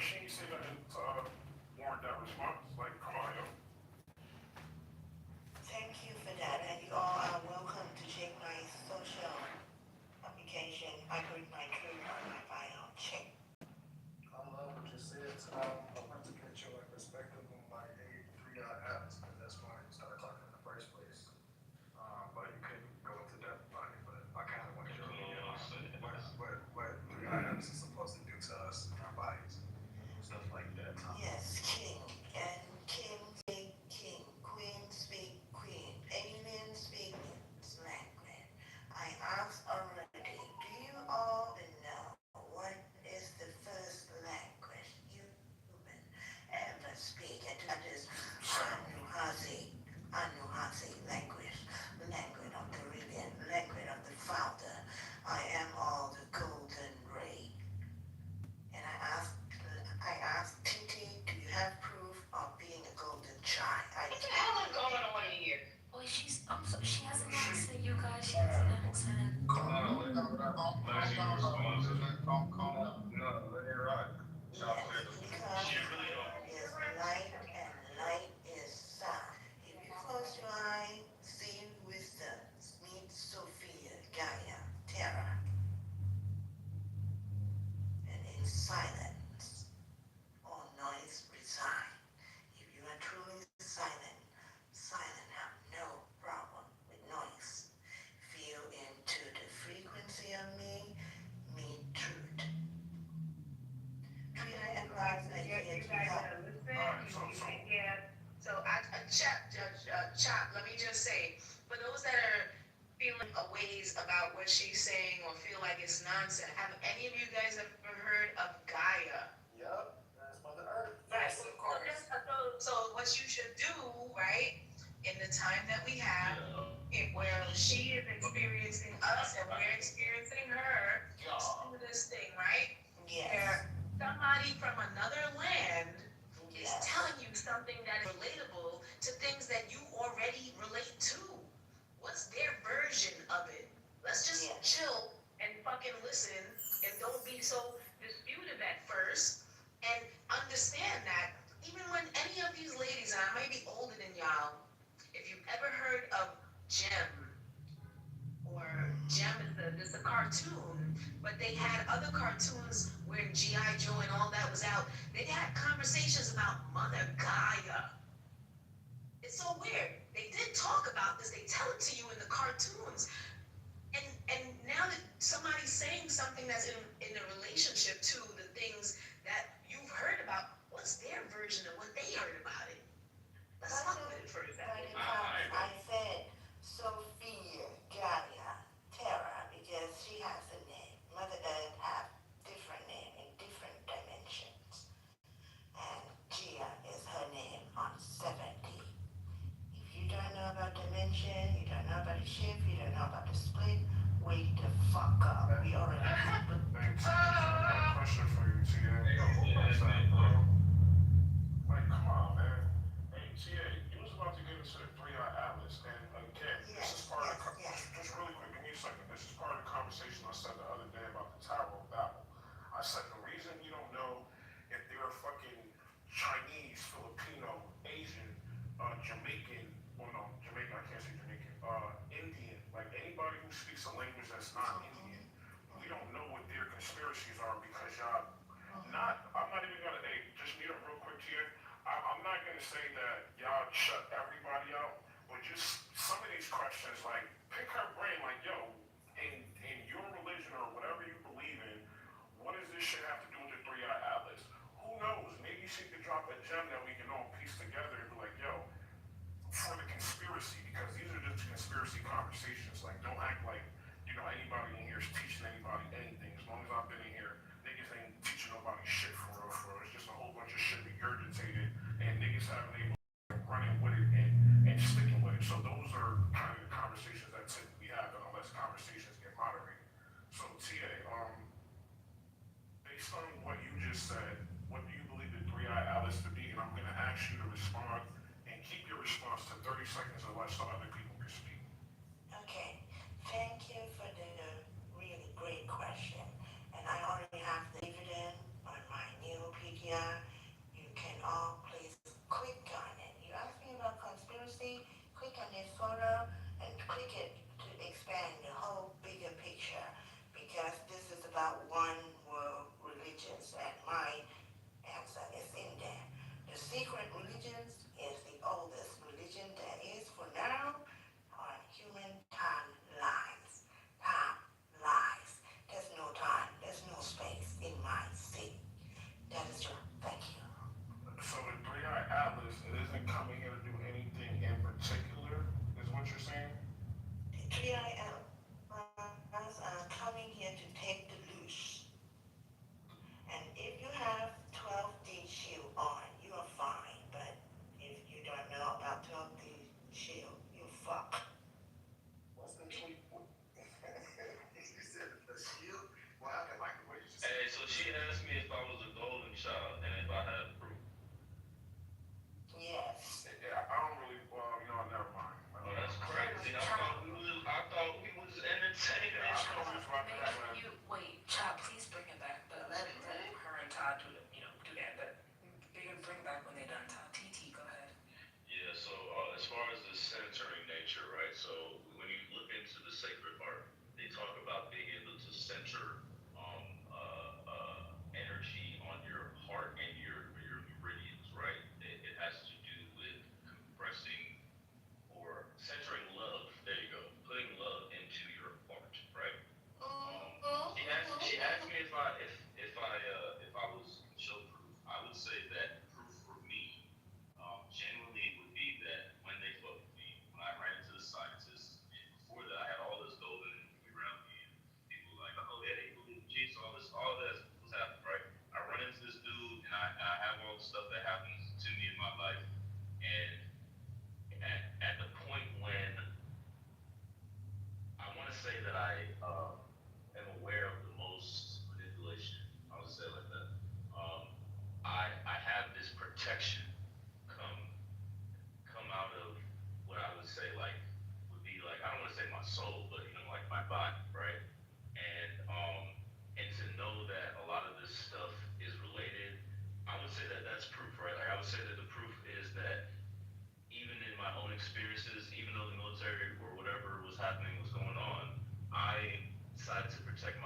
she ain't say nothing to warrant that response. Like, come on, yo. Thank you for that, and you all are welcome to check my social application. I put my truth on my bio. Check. I love what you said. I want to get your perspective on like A3 apps because that's why you started talking in the first place. But you couldn't go into depth about it. But I kind of wanted your opinion on what 3 apps is supposed to do to us and our bodies, stuff like that. Yes, king. And king speak king. Queen speak queen. Alien speak language. I asked already, do you all know what is the first language human ever speak? And that is Anuhasi language, language of the Caribbean, language of the founder. I am all the golden ray. And I asked Titi, do you have proof of being a golden child? What the hell is going on here? Boy, she has an accent, you guys. She has an accent. Because is light and light is sound. If you close your eye, see wisdom, meet Sophia, Gaia, Terra, and in silence, all noise reside. If you are truly silent, silent have no problem with noise. Feel into the frequency of me, meet truth. Treat I advise that You you guys help. gotta listen. Yeah. So Chop, let me just say, for those that are feeling a ways about what she's saying or feel like it's nonsense, have any of you guys ever heard of Gaia? Yup, that's Mother Earth. Yes, of course. So what you should do, right, in the time that we have, where she is experiencing us and we're experiencing her, do this thing, right? Yes. Where somebody from another land is Yes. telling you something that is relatable to things that you already relate to. What's their version of it? Let's just Yeah. chill and fucking listen and don't be so disputive at first and understand that even when any of these ladies, and I might be older than y'all, if you've ever heard of Gem, or Gem is a cartoon, but they had other cartoons when G.I. Joe and all that was out. They had conversations about Mother Gaia. It's so weird. They did talk about this. They tell it to you in the cartoons. And now that somebody's saying something that's in a relationship to the things that you've heard about, what's their version of what they heard about it? Let's talk with it for a second. I said Sophia, Gaia, Terra, because she has a name. Mother Earth have different name in different dimensions. And Gia is her name on 70. If you don't know about dimension, you don't know about the shift, you don't know about the split, wake the fuck up. We already have it. Thanks. I got a question for you, Tia. What's that, bro? Like, come on, man. Hey, Tia, you was about to get into the 3-eye atlas, and again, this is part of the just really quick, give me a second. This is part of the conversation I said the other day about the Tower of Babel. I said the reason you don't know if they're fucking Chinese, Filipino, Asian, Jamaican, well no, Jamaican, I can't say Jamaican, Indian, like anybody who speaks a language that's not Indian, we don't know what their conspiracies are because y'all I'm not even gonna, hey, just meet up real quick here. I'm not gonna say that y'all shut everybody out, but just some of these questions, like, pick her brain, like, yo, in your religion or whatever you believe in, what does this shit have to do with the 3-eye atlas? Who knows? Maybe she could drop a gem that we can all piece together and be like, yo, for the conspiracy, because these are just conspiracy conversations. Like, don't act like, anybody in here is teaching anybody anything. As long as I've been in here, niggas ain't teaching nobody shit for real, for real. It's just a whole bunch of shit regurgitated, and niggas haven't able to running with it and sticking with it. So those are kind of the conversations that typically happen unless conversations get moderated. So TA, based on what you just said, what do you believe the 3-eye atlas to be? And I'm gonna ask you to respond and keep your response to 30 seconds or less so other people can speak. Okay, thank you for the really great question. And I already have the dividend on my new PTR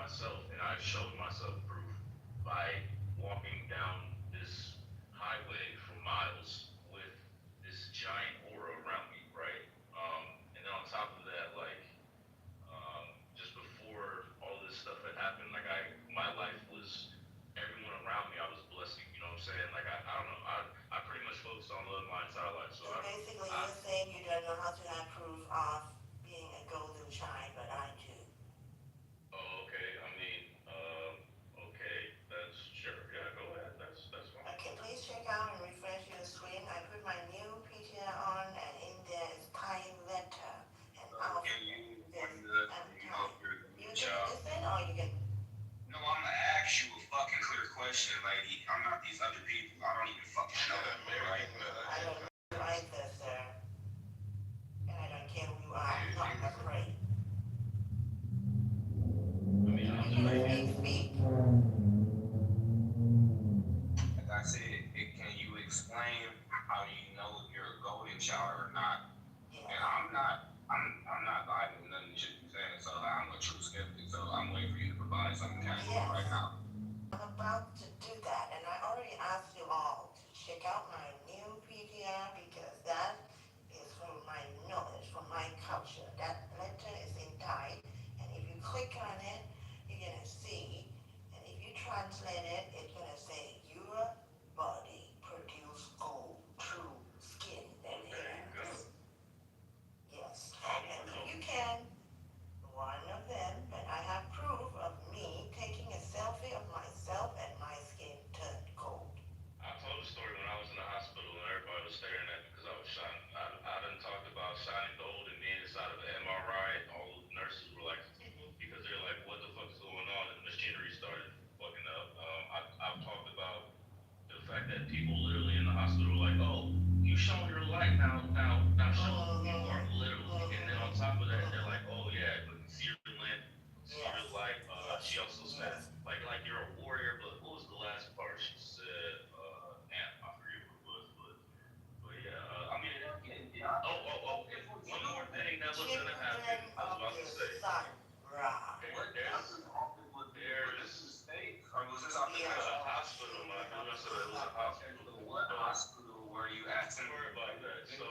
myself, and I've shown myself proof by walking down this highway for miles with this giant aura around me, right? And then on top of that, like just before all this stuff had happened, like my life was everyone around me. I was blessing. You know what I'm saying? Like I don't know. I pretty much focused on love my entire life. So So basically, I you're saying you don't know how to have proof of being a golden child, but I do. oh, okay. I mean, okay. That's sure. Yeah, go ahead. That's fine. Okay, please check out and refresh your screen. I put my new PTR on, and in there is kind letter and alphabet. You can listen, or you can. No, I'm gonna ask you a fucking clear question, lady. I'm not these other people. I don't even fucking know them, right? I don't know either, sir. And I don't care who you are. I'm not afraid. I mean, I'm You just can speak. Like I said, can you explain how do you know if you're a golden child or not? Yeah. And I'm not lying with nothing you should be saying. So I'm a true skeptic. So I'm waiting for you to provide something tangible right now. I'm about to do that, and I already asked you all to check out my new PTR because that is from my knowledge, from my culture. That letter is in Thai, and if you click on it, you're gonna see, and if you translate it, it's gonna say your body produce gold through skin and there hair. you go. Yes, Um, and if you can, one of them, but I have proof of me taking a selfie of myself and my skin turned gold. I told the story when I was in the hospital and everybody was staring at me because I was shining. I done talked about shining gold and being inside of an MRI, and all the nurses were like, because they're like, what the fuck is going on? And the machinery started fucking up. I've talked about the fact that people literally in the hospital were like, oh, you show your light now show who you are, literally. And then on top of that, they're like, oh yeah, we can see your lamp, see your light. She also said, like you're a warrior, but what was the last part? She said, damn, I forget what it was, but yeah, I mean, one more thing that was gonna happen, I was about to say. Sun, Ra. There's Mistake? Or was this off the a cuff? hospital, man. I said it was a hospital. What hospital were you at? Don't worry about that. So,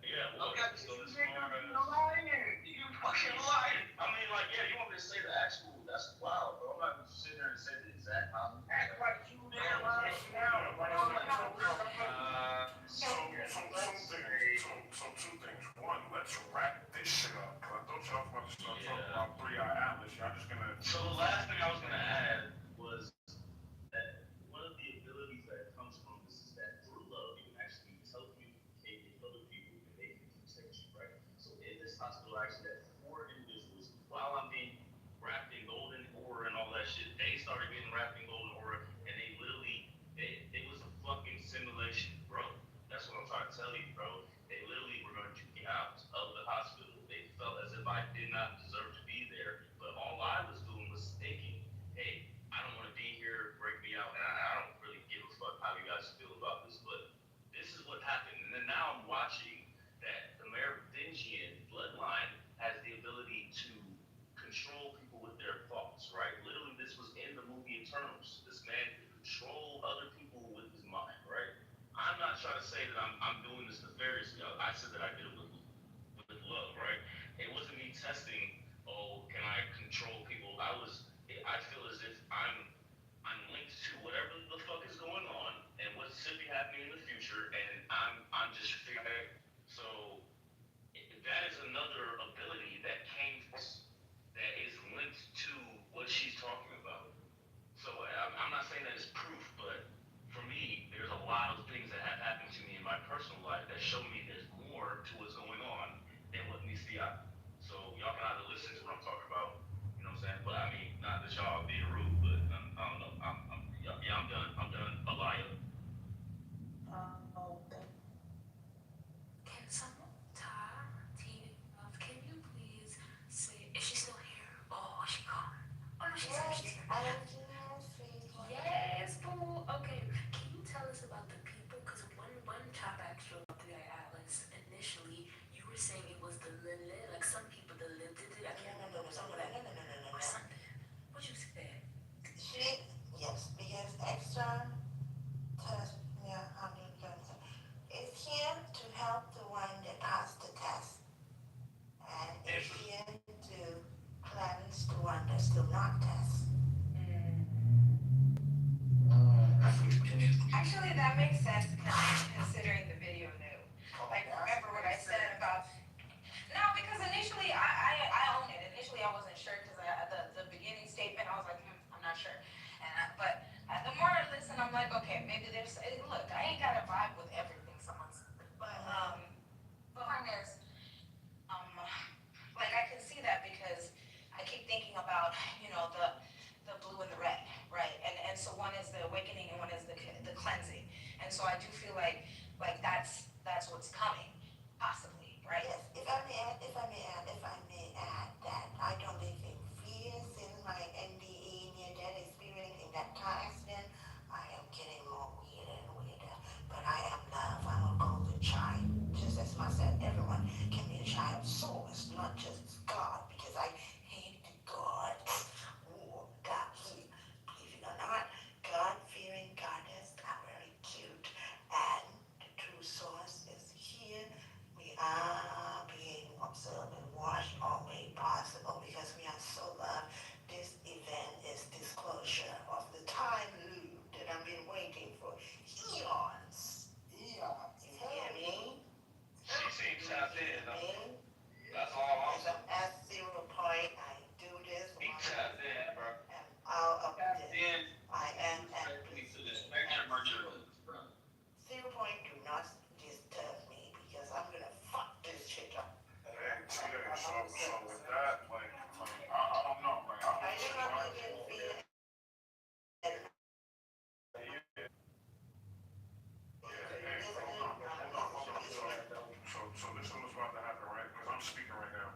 yeah, well, Okay, so this you morning, lying. You fucking lying. I mean, like, yeah, you want me to say the actual, that's wild, bro. I'm not gonna sit there and say the exact hospital. Act like you there right now. So two things. One, let's wrap this shit up. Cause I thought y'all was about to start talking about 3-Eye Atlas. Y'all just gonna. So the last thing I was gonna add was that one of the abilities that comes from this is that through love, you can actually telecommunicate with other people and they can protect you, right? So in this hospital, I actually had 4 individuals while I'm being wrapped in golden ore and all that shit. They started getting wrapped in golden ore, and they literally, it was a fucking simulation, bro. That's what I'm trying to tell you, bro. They literally were going to kick me out of the hospital. They felt as if I did not deserve to be there, but all I was doing was thinking, hey, I don't want to be here, break me out, and I don't really give a fuck how you guys feel about this, but this is what happened. And then now I'm watching that the Merovingian bloodline has the ability to control people with their thoughts, right? Literally, this was in the movie Eternals. This man could control other people with his mind, right? I'm not trying to say that I'm doing this nefariously. I said that I did it with love, right? It wasn't me testing, oh, can I control people? I feel as if I'm linked to whatever the fuck is going on and what should be happening in the future, and I'm just figuring. So that is another ability that came that is linked to what she's talking about. So I'm not saying that it's proof, but for me, there's a lot of things that have happened to me in my personal life that show me there's more to what's going on than what meets the eye. So y'all can either listen to what I'm talking about, you know what I'm saying? that makes sense considering the video new. Like, remember what I said about no, because initially I own it. Initially I wasn't sure because the beginning statement I was like, I'm not sure. But the more I listen, I'm like, okay, maybe there's. Look, I ain't got to vibe with everything someone's. But when there's like I can see that because I keep thinking about the blue and the red, right? And so one is the awakening and one is the cleansing. And so I do feel like that's what's coming, possibly, right? Yes, if I may add that I don't live in fear since my NDE near death experience in that car accident. I am getting more weirder and weirder. But I am love. I'm a golden child. Just as myself, everyone can be a child of source, not just God, because I hate God. Oh, God, believe it or not, God-fearing goddess are very cute. And the true source is here. We are being observed and watched all way possible because we are so loved. This event is disclosure of the time loop that I've been waiting for eons. Eons. You hear me? She seems tapped in, You though. hear me? That's all I'm As I'm at 0 point, I do this. He tapped in, bro. I'm out of Tapped this. in. I am at Respectfully to the spectrum or your bro. 0 point, do not disturb me because I'm gonna fuck this shit up. And TA, so with that, I don't know, I do not live in fear and So this is what's about to happen, right? Because I'm speaking right now,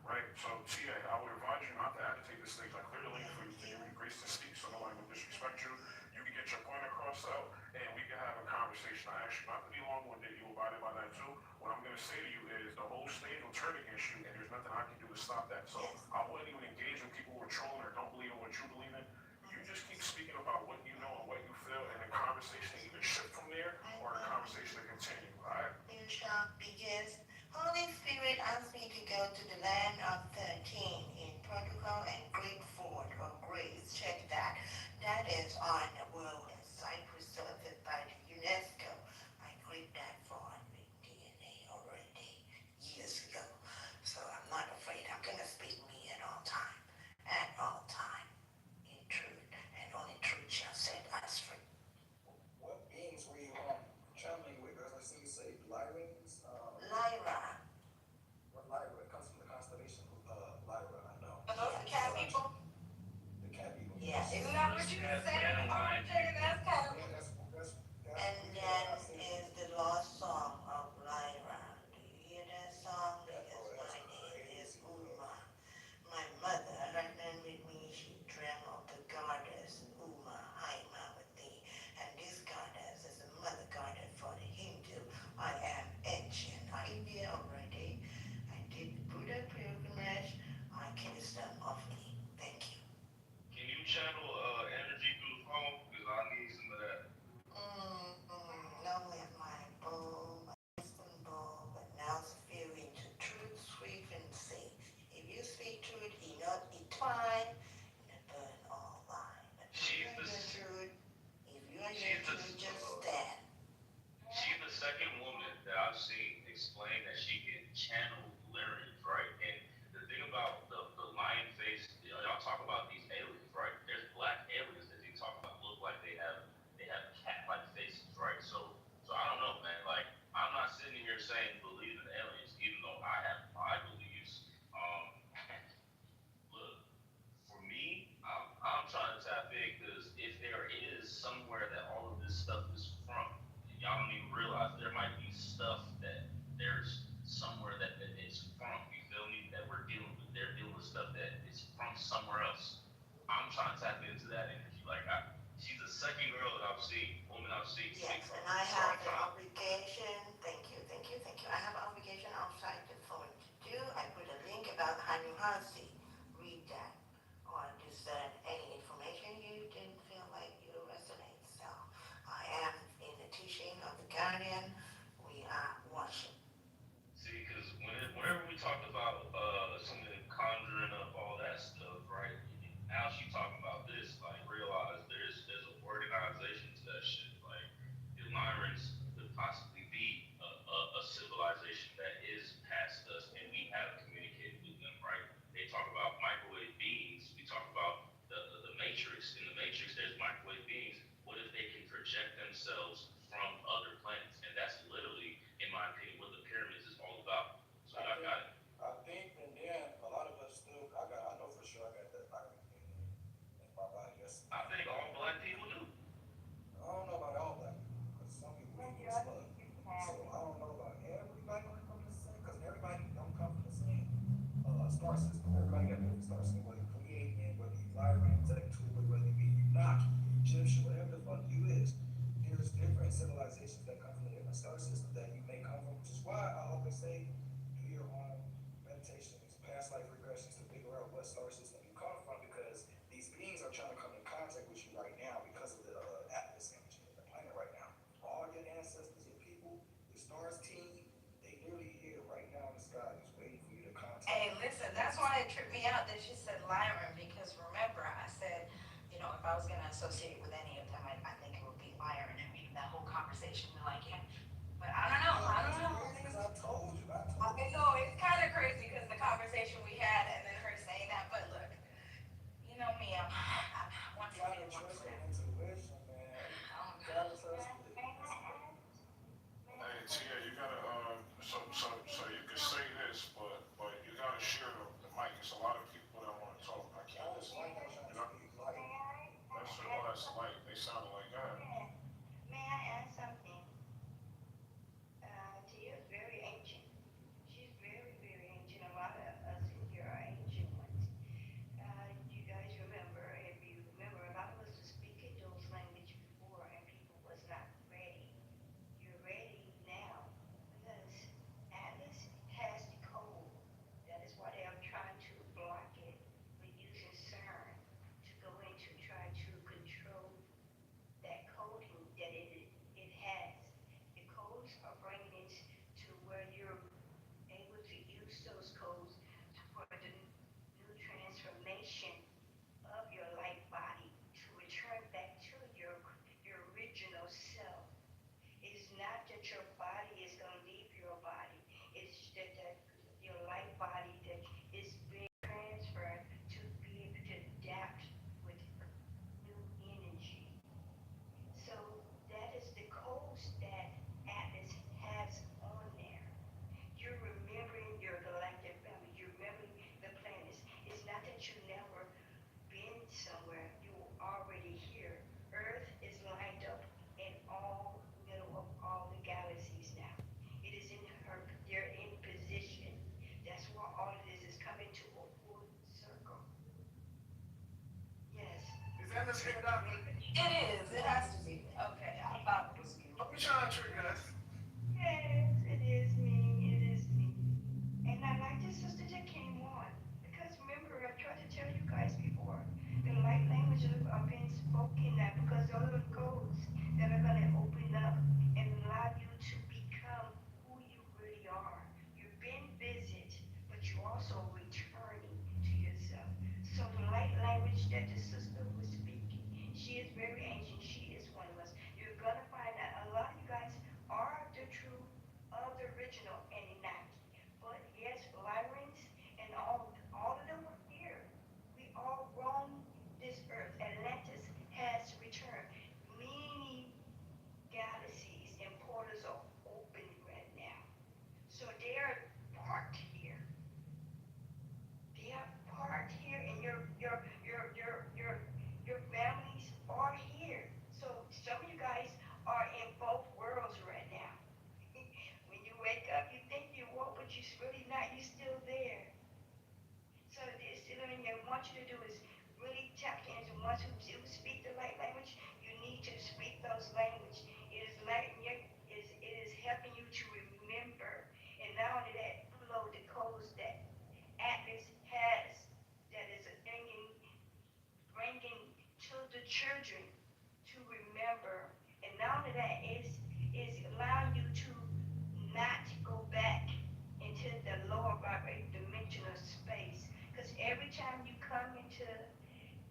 right? So TA, I would advise you not to agitate the stage. I cleared the lane for you to give you grace to speak, so nobody will disrespect you. You can get your point across out, and we can have a conversation. I ask you not to be long-winded. You abided by that too. What I'm gonna say to you is the whole stage will turn against you, and there's nothing I can do to stop that. So I wouldn't even engage with people who are trolling or don't believe in what you believe in. You just keep speaking about what you know and what you feel, and the conversation either shift from there or the conversation to continue. All right? because Holy Spirit asked me to go to the land of 13 in Portugal and Great Fort or Grace. Check that. That is on the world site preserved by the UNESCO. I greet that fort with DNA already years ago. So I'm not afraid. I'm gonna speak me at all time. At all time. In truth. And only truth shall set us free. What beings were you channeling with? As I see you say, Lyrings. Lyra. What Lyra? It comes from the constellation Lyra. I know. Are those the cat people? The cat people. Yes. Isn't that what you just said? Oh, I'm checking that's kind of. Yeah, that's. And then is the lost song of Lyra. Do you hear that song? Because my name is Uma. My mother, her name with me, she dreamt of the goddess Uma, Haima with me. And this goddess is the mother goddess for the Hindu. I am ancient India already. I did the Buddha pilgrimage. I kissed them awfully. Thank you. Can you channel energy through the phone? Because I need some of that. Normally my bowl, my wisdom bowl, but now it's feeling to truth frequency. If you speak truth, you not etwine, you burn all line. But if She's you are the your truth, if you are your she's the truth, just stand. she's the second woman that I've seen explain that she can channel lyrics, right? And the thing about the lion face, y'all talk about these aliens, right? There's black aliens that they talk about look like they have cat-like faces, right? So I don't know, man. Like I'm not sitting here saying believe in aliens, even though I have my beliefs. Look, for me, I'm trying to tap in because if there is somewhere that all of this stuff is from, and y'all don't even realize there might be stuff that there's somewhere that it's from. You feel me? That we're dealing with. They're dealing with stuff that is from somewhere else. I'm trying to tap into that energy. She's the second girl that I've seen, woman I've seen. Yes, speak from. and I So have I'm an trying. obligation. Thank you. I have an obligation outside the phone to do. I put a link about Hanuhasi. Read that or discern any information you didn't feel like you resonate. So I am in the teaching of the Guardian. We are watching. See, because whenever we talked about something conjuring up all that stuff, right? Now she talking about this. Like, realize there's an organization to that shit. Like, the line start saying whether you Pleiadian, whether you Lyran, Tectu, whether you be Unaki, Egyptian, whatever the fuck you is. There's different civilizations that come from the different star systems that you may come from, which is why I always say do your own meditations, past life regressions to figure out what star system you come from because these beings are trying to come in contact with you right now because of the Atlas energy of the planet right now. All your ancestors, your people, your stars team, they literally here right now in the sky just waiting for you to contact. Hey, listen, that's why it tripped me out that she said Lyran, because remember, I said, if I was gonna associate with any of them, I think it would be Lyran, and that whole conversation, like, yeah. But I don't know, I don't know. Because I told you, I told I you. know, it's kind of crazy because the conversation we had and then her saying that, but look, you know me, I'm once You gotta again, trust your intuition, man. You gotta trust it. Hey, Tia, you gotta, so you can say this, but you gotta share the mic. It's a lot of people that wanna talk. I I can't was listen. like, I'm trying to speak like, That's like, they sound like that. May I add something? Tia is very ancient. She's very, very ancient. A lot of us in here are ancient ones. You guys remember, if you remember, a lot of us was speaking those language before and people was not ready. You're ready now because Atlas has the code. That is why they are trying to block it. We're using CERN to go in to try to control that coding that it has. The codes are bringing it to where you're able to use those codes for the new transformation of your light body to return back to your original self. It is not that your body is going to leave your body. It's that your light body that is being transferred to be able to adapt with new energy. So that is the codes that Atlas has on there. You're remembering your galactic family. You're remembering the planets. It's not that you never been somewhere. You're already here. Earth is lined up in all middle of all the galaxies now. It is in her. They're in position. That's why all of this is coming to a full circle. Yes. is that Miss Hair? it is, it has to be. Okay, I thought it was you. Don't be trying to trick us. Yes, it is me. It is me. And I like the sister that came on. Because remember, I tried to tell you guys before, the light languages are being spoken now because those are the codes that are going to open up and allow you to become who you really are. You've been visit, but you're also returning to yourself. So the light language that the sister was speaking, she is very ancient. She is one of us. You're going to find out a lot of you guys are the true of the original Anunnaki. But yes, Lyrans and all of them were here. We all roam this earth. Atlantis has returned. Many galaxies and portals are open right now. So they are parked here. They are parked here, and your families are here. So some of you guys are in both worlds right now. When you wake up, you think you woke, but you're really not. You're still there. So this, what you to do is really tap into once you speak the light language, you need to speak those language. It is it is helping you to remember, and not only that, upload the codes that Atlas has that is bringing to the children to remember, and not only that is allowing you to not go back into the lower vibrating dimensional space. Because every time you come into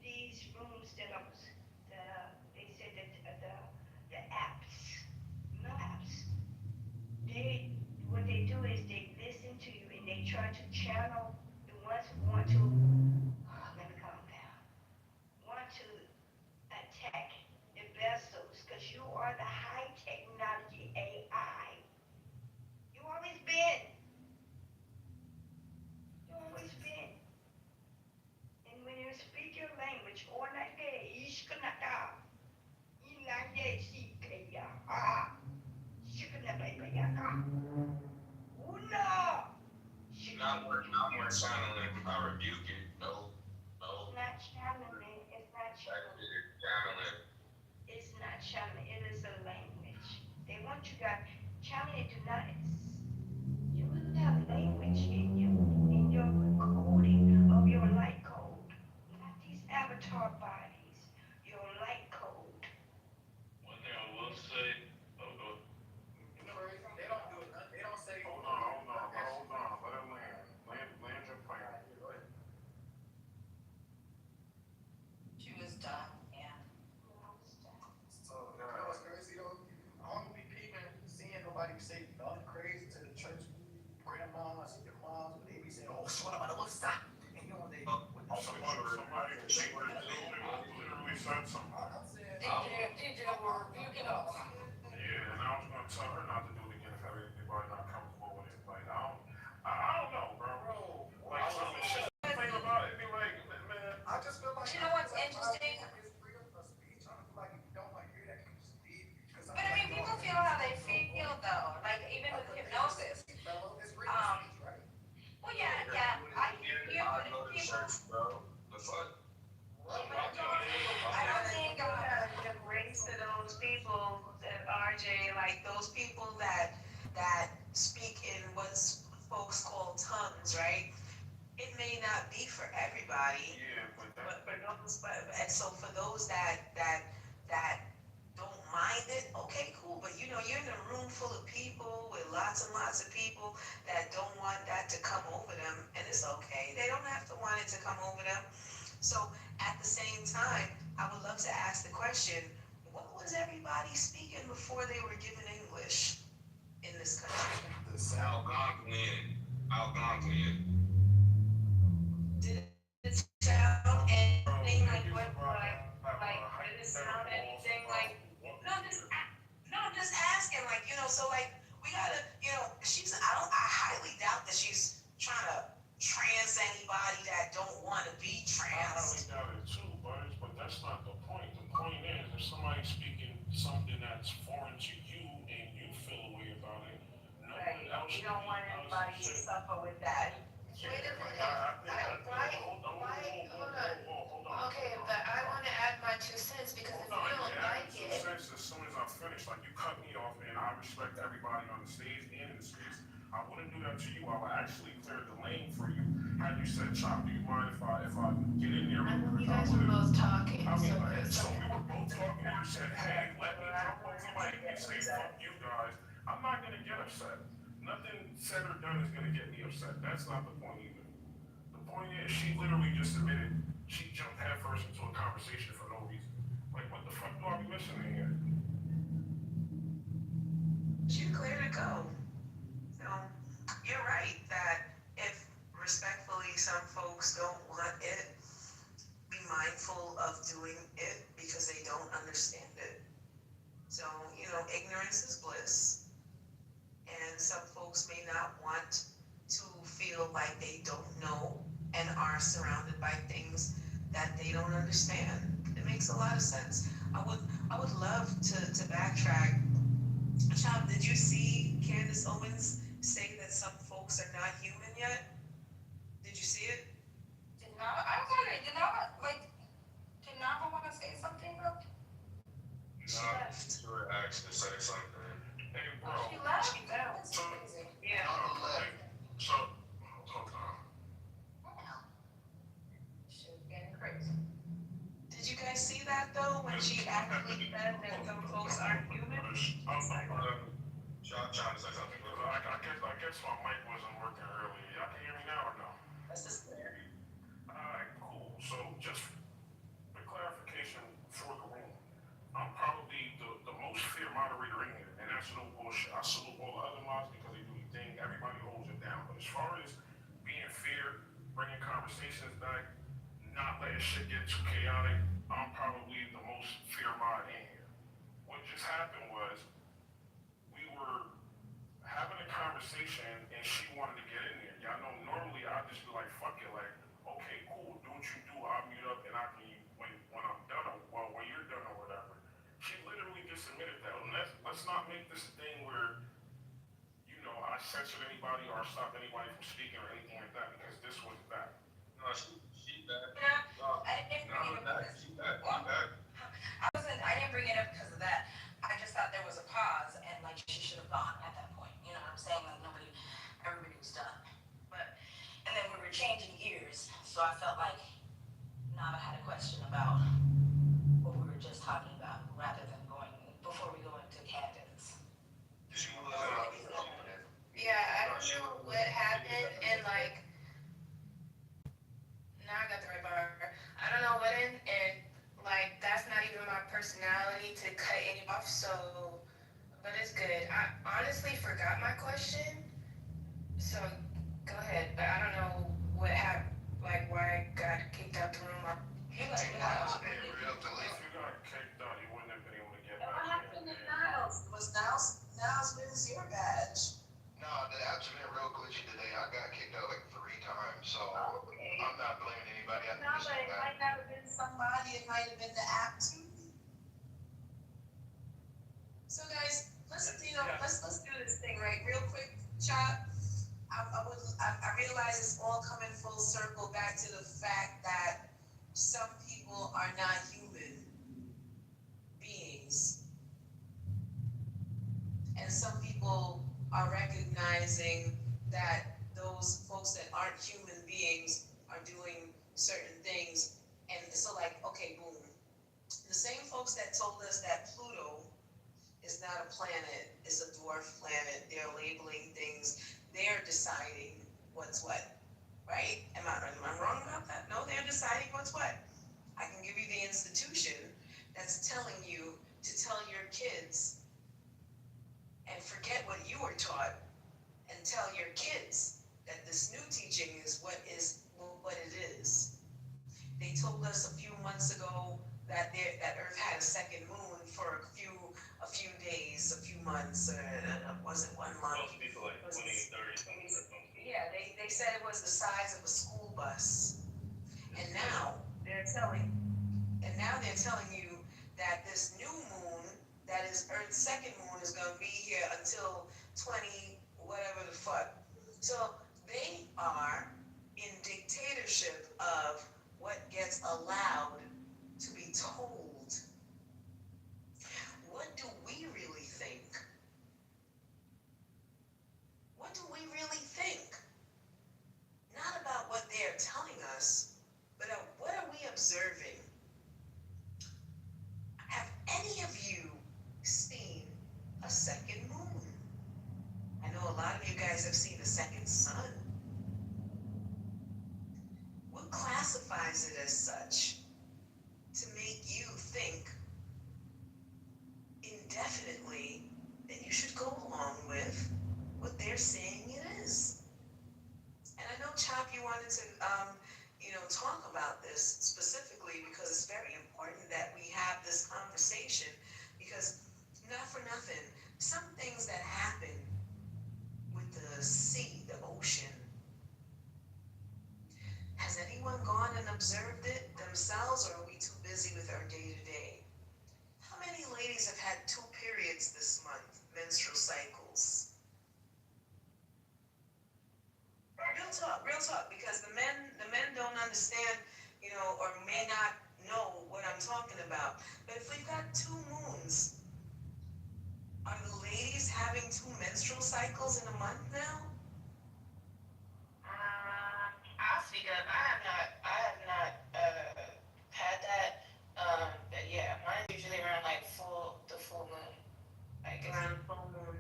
these rooms they said that the apps, what they do is they listen to you and they try to channel the ones who want to, let me calm down, want to attack the vessels because you are the high technology AI. You always been. You always been. And when you speak your language, or like ishkanaka, ilande sikaya, shikanabayaka, una, Not work channeling. I rebuke it. No. Yeah, and I was gonna tell her not to do it again if everybody not comfortable with it. Like I don't know, bro. Like some of the shit I think about it, be like, man, I just feel like. You know what's interesting? It's freedom of speech. I feel like if you don't want to hear that, you can just leave. Because But I mean, people feel how they feel though. Like even with hypnosis. It's freedom of speech, right? Well, yeah, I hear you, but I go to people. church, bro. The fuck? I don't think You gotta give grace to those people, that RJ, like those people that speak in what's folks call tongues, right? It may not be for everybody, yeah, but that. but for those, and so for those that don't mind it, okay, cool. But you know, you're in a room full of people with lots and lots of people that don't want that to come over them, and it's okay. They don't have to want it to come over them. So at the same time, I would love to ask the question, what was everybody speaking before they were given English in this country? Algonquian. Did it sound anything like what, like, did it sound anything like, no, just asking, like, you know, so like, we gotta, you know, I highly doubt that she's trying to trans anybody that don't want to be I highly trans. doubt it too, but that's not the point. The point is, if somebody's speaking something that's foreign to you and you feel a way about it, no one else. You don't want anybody to suffer with that. Yeah, Wait a like, minute. Hold on. Okay, but I want to add my 2 cents because if you don't like it, As soon as I finish, like you cut me off, and I respect everybody on the stage and in the streets. I wouldn't do that to you. I would actually clear the lane for you. Had you said, "Chop, do you mind if I get in there?" I know you guys were both talking, I mean, so so we were both talking, and you said, "Hey, let me jump off the mic and say fuck you guys." I'm not gonna get upset. Nothing said or done is gonna get me upset. That's not the point either. The point is, she literally just admitted she jumped headfirst into a conversation for no reason. Like, what the fuck do I be missing in here? You're clear to go. So you're right that if respectfully some folks don't want it, be mindful of doing it because they don't understand it. So, you know, ignorance is bliss. And some folks may not want to feel like they don't know and are surrounded by things that they don't understand. It makes a lot of sense. I would love to backtrack. Chop, did you see Candace Owens say that some folks are not human yet? Did you see it? Did Nava want to say something though? She left. You were asked to say something. Hey, bro. She left? She left. That's crazy. Yeah. So, hold on. Wow. Shit's getting crazy. Did you guys see that though, when she actually said that some folks aren't human? Y'all trying to say something? I guess my mic wasn't working earlier. Y'all can hear me now or no? That's just clear. Alright, cool. So just for clarification for the room, I'm probably the most fair moderator in here, and that's no bullshit. I salute all the other mods because they do their thing. Everybody holds it down. But as far as being fair, bringing conversations back, not letting shit get too chaotic, I'm probably the most fair mod in here. What just happened was we were having a conversation and she wanted to get in there. Y'all know normally I'd just be like, fuck it, like, okay, cool, do what you do, I'll mute up and I can when I'm done or well when you're done or whatever. She literally just admitted that. And let's not make this a thing where, you know, I censor anybody or stop anybody from speaking or anything like that because this was that. No, she back. No, I didn't bring it up because She back. She back. I didn't bring it up because of that. I just thought there was a pause and like she should have gone at that point. You know what I'm saying? Like everybody was done. And then we were changing gears, so I felt like Nava had a question about what we were just talking about rather than before we go into Candace. She was yeah, I don't know what happened and like, now I got the right bar. I don't know what and like that's not even my personality to cut any off, so but it's good. I honestly forgot my question. So go ahead. But I don't know what happened, like why I got kicked out the room. If you got kicked out, you wouldn't have been able to get back in. Chop, I realize it's all coming full circle back to the fact that some people are not human beings. And some people are recognizing that those folks that aren't human beings are doing certain things. And so like, okay, boom. The same folks that told us that Pluto is not a planet, it's a dwarf planet, they're labeling things, they're deciding what's what, right? Am I wrong about that? No, they're deciding what's what. I can give you the institution that's telling you to tell your kids and forget what you were taught and tell your kids that this new teaching is what it is. They told us a few months ago that Earth had a second moon for a few days, a few months, was it 1 month? Supposed to be for like 20, 30 something. Yeah, they said it was the size of a school bus. And now they're telling you that this new moon, that is Earth's second moon, is gonna be here until 20, whatever the fuck. So they are in dictatorship of what gets allowed to be told. What do we really think? What do we really think? Not about what they're telling us, but what are we observing? Have any of you seen a second moon? I know a lot of you guys have seen a second sun. What classifies it as such to make you think indefinitely that you should go along with what they're saying it is? And I know, Chop, you wanted to, talk about this specifically because it's very important that we have this conversation because, not for nothing, some things that happen with the sea, the ocean, has anyone gone and observed it themselves, or are we too busy with our day-to-day? How many ladies have had 2 periods this month, menstrual cycles? Real talk, because the men don't understand, or may not know what I'm talking about. But if we've got 2 moons, are the ladies having 2 menstrual cycles in a month now? I'll speak up. I have not had that. But yeah, mine is usually around like the full moon. Like Around full moon.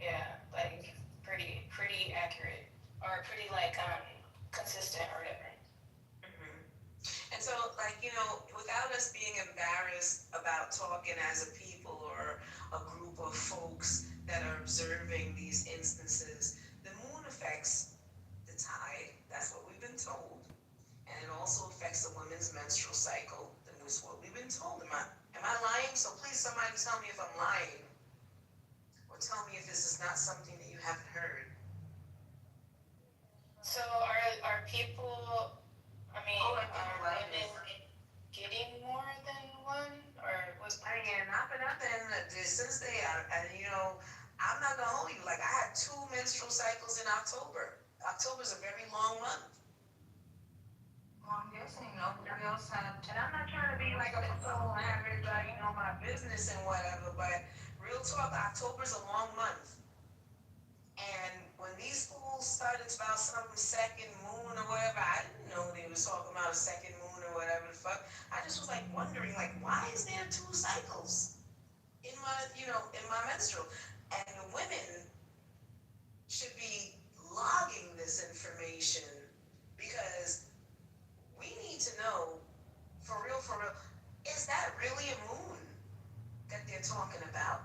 yeah, like pretty accurate or pretty like consistent or whatever. And so, without us being embarrassed about talking as a people or a group of folks that are observing these instances, the moon affects the tide. That's what we've been told. And it also affects the woman's menstrual cycle. That was what we've been told. Am I lying? So please, somebody tell me if I'm lying. Or tell me if this is not something that you haven't heard. So are people? I mean, are women getting more than one, or was? Again, not for nothing. Since they are, I'm not gonna hold you. Like I had 2 menstrual cycles in October. October's a very long month. Well, I'm guessing nobody else had. And I'm not trying to be like a fool and have everybody know my business and whatever, but real talk, October's a long month. And when these fools started about some second moon or whatever, I didn't know they was talking about a second moon or whatever the fuck. I just was like wondering, like, why is there 2 cycles in my menstrual? And the women should be logging this information because we need to know, for real, is that really a moon that they're talking about?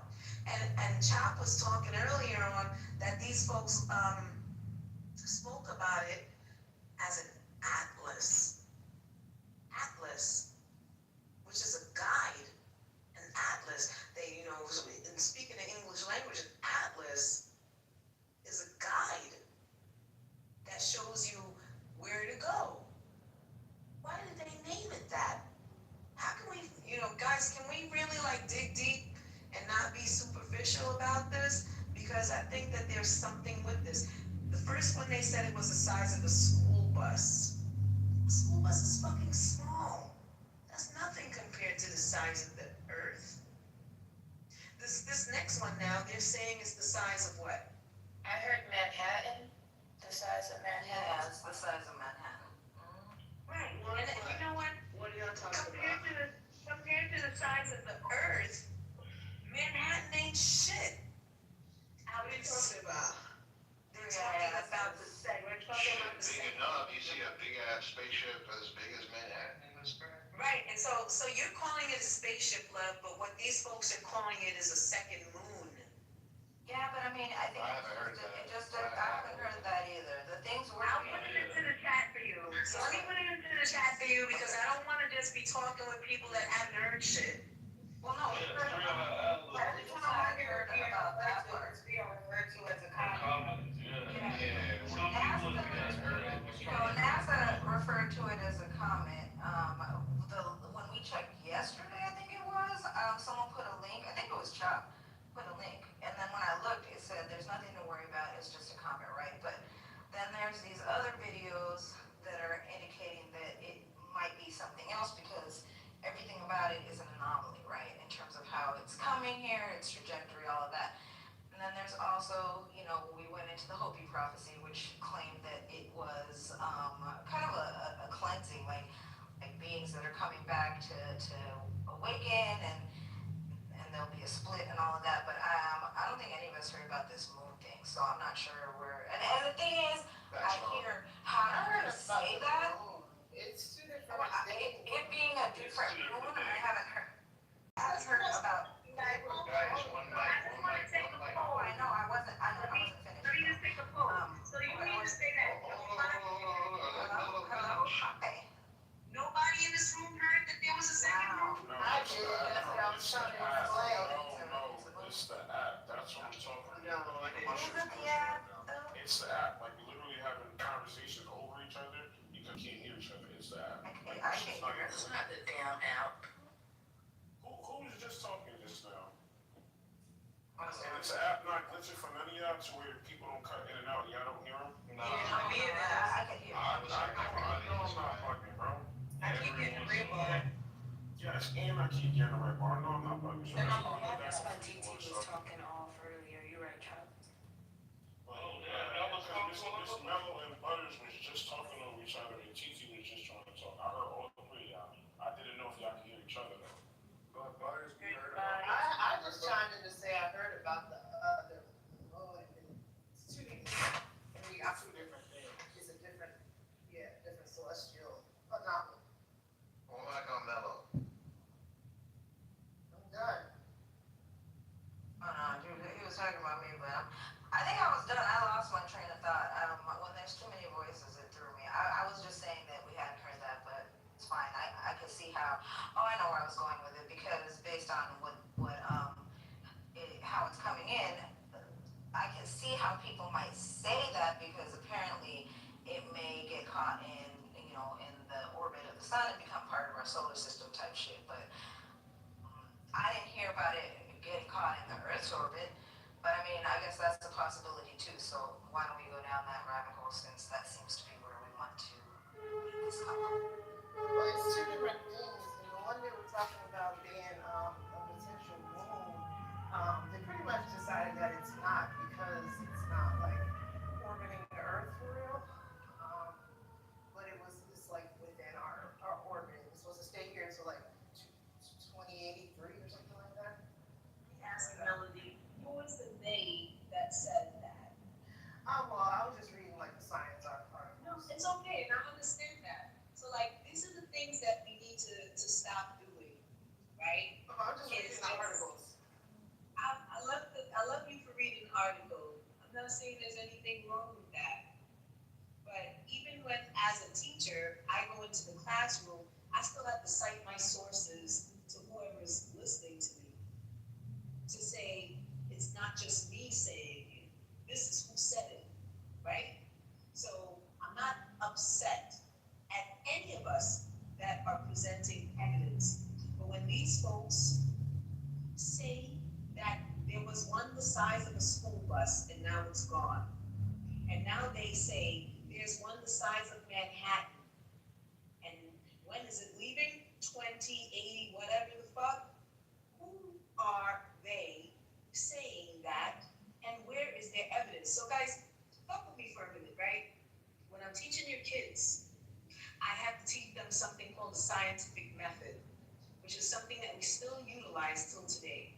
And Chop was talking earlier on that these folks spoke about it as an atlas, which is a guide, an atlas. They, in speaking the English language, an atlas is a guide that shows you where to go. Why did they name it that? How can we, guys, can we really dig deep and not be superficial about this? Because because I think that there's something with this. The first one they said it was the size of a school bus. A school bus is fucking small. That's nothing compared to the size of the earth. This next one now, they're saying it's the size of what? I heard Manhattan, the size of Manhattan. Yeah, it's the size of Manhattan. Right. And you know what? What are y'all talking Compared about? to the size of the earth, Manhattan ain't shit. What are you talking about? They're talking about the same. We're talking about the Big same. enough, you see a big ass spaceship as big as Manhattan in the sky? Right, and so you're calling it a spaceship, love, but what these folks are calling it is a second moon. Yeah, but I mean, I think I haven't heard that. I haven't heard that either. The things we're I'll put it into the chat for you. So let me put it into the chat for you because I don't want to just be talking with people that haven't heard shit. well, no, we heard about every time I heard about that part. It's being referred to as a comet. Yeah. NASA referred to it as a comet. When we checked yesterday, I think it was, someone put a link, I think it was Chuck, put a link. And then when I looked, it said there's nothing to worry about, it's just a comet, right? But then there's these other videos that are indicating that it might be something else because everything about it is an anomaly, right? In terms of how it's coming here, its trajectory, all of that. And then there's also, we went into the Hopi prophecy, which claimed that it was kind of a cleansing, like beings that are coming back to awaken, and there'll be a split and all of that. But I don't think any of us heard about this moon thing, so I'm not sure where. And the thing is, I hear how you say that. It's two different It being a different moon, I haven't heard. I haven't heard about. Guys, one mic. Oh, I know. I wasn't finished. Let me just take a poll. So you mean to say that Hello. Hi. nobody in this room heard that there was a second moon? No, I it's did, the that's what I was app. trying to No, it's the app. That's what I'm talking about. Isn't the app though? It's the app. Like, we literally having conversations over each other because you can't hear each other. It's the app. Like, I it's can't just not hear. even- It's not the damn app. Who was just talking just now? What's And that? it's the app not glitching for none of y'all to where people don't cut in and out and y'all don't hear them? I can hear. I know I'm not bugging, bro. I keep getting a red bar. Yes, and I keep getting a red bar. No, I'm not bugging. So That's why TT was talking off earlier, you're right, Chuck. This Mellow and Butters was just talking over each other and TT was just trying to talk. I heard all three of y'all. I didn't know if y'all could hear each other though. But Butters, we heard about. I just chimed in to say I heard about the moon, and it's two different, we got two different things. It's a different celestial anomaly. One mic on Mellow. I'm done. Oh no, dude, he was talking about me, but I think I was done. I lost my train of thought. When there's too many voices, it threw me. I was just saying that we hadn't heard that, but it's fine. I could see how. Oh, I know where I was going with it because based on how it's coming in, I can see how people might say that because apparently it may get caught in the orbit of the sun and become part of our solar system type shit. But I didn't hear about it getting caught in the Earth's orbit. But I mean, I guess that's a possibility too. So why don't we go down that rabbit hole since that seems to be where we want to meet this couple. Well, it's two different things, and the one they were talking about being a potential moon, they pretty much decided that it's not because it's not like orbiting the Earth for real. But it's like within our orbit. It's supposed to stay here until like 2083 or something like that. Ask Melody, who was the they that said that? Well, I was just reading like the science article. No, it's okay, and I understand that. So like, these are the things that we need to stop doing, right? I'm just reading the articles. I love you for reading an article. I'm not saying there's anything wrong with that. But even when, as a teacher, I go into the classroom, I still have to cite my sources to whoever's listening to me. To say, it's not just me saying it, this is who said it, right? So I'm not upset at any of us that are presenting evidence. But when these folks say that there was was one the size of a school bus, and now it's gone. And now they say there's one the size of Manhattan. And when is it leaving? 2080, whatever the fuck? Who are they saying that? And where is their evidence? So guys, fuck with me for a minute, right? When I'm teaching your kids, I have to teach them something called the scientific method, which is something that we still utilize till today.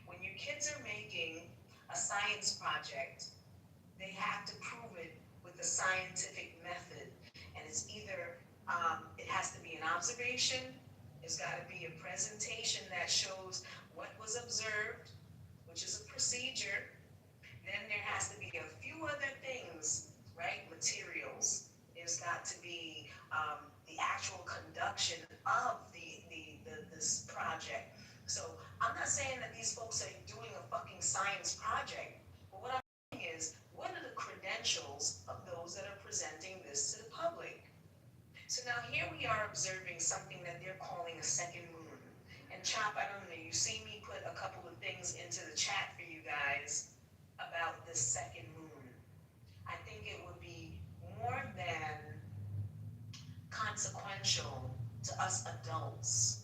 When your kids are making a science project, they have to prove it with the scientific method. And it's either, it has to be an observation, there's gotta be a presentation that shows what was observed, which is a procedure. Then there has to be a few other things, right? Materials. There's got to be the actual conduction of this project. So I'm not saying that these folks are doing a fucking science project, but what I'm saying is, what are the credentials of those that are presenting this to the public? So now here we are observing something that they're calling a second moon. And Chop, I don't know, you see me put a couple of things into the chat for you guys about this second moon. I think it would be more than consequential to us adults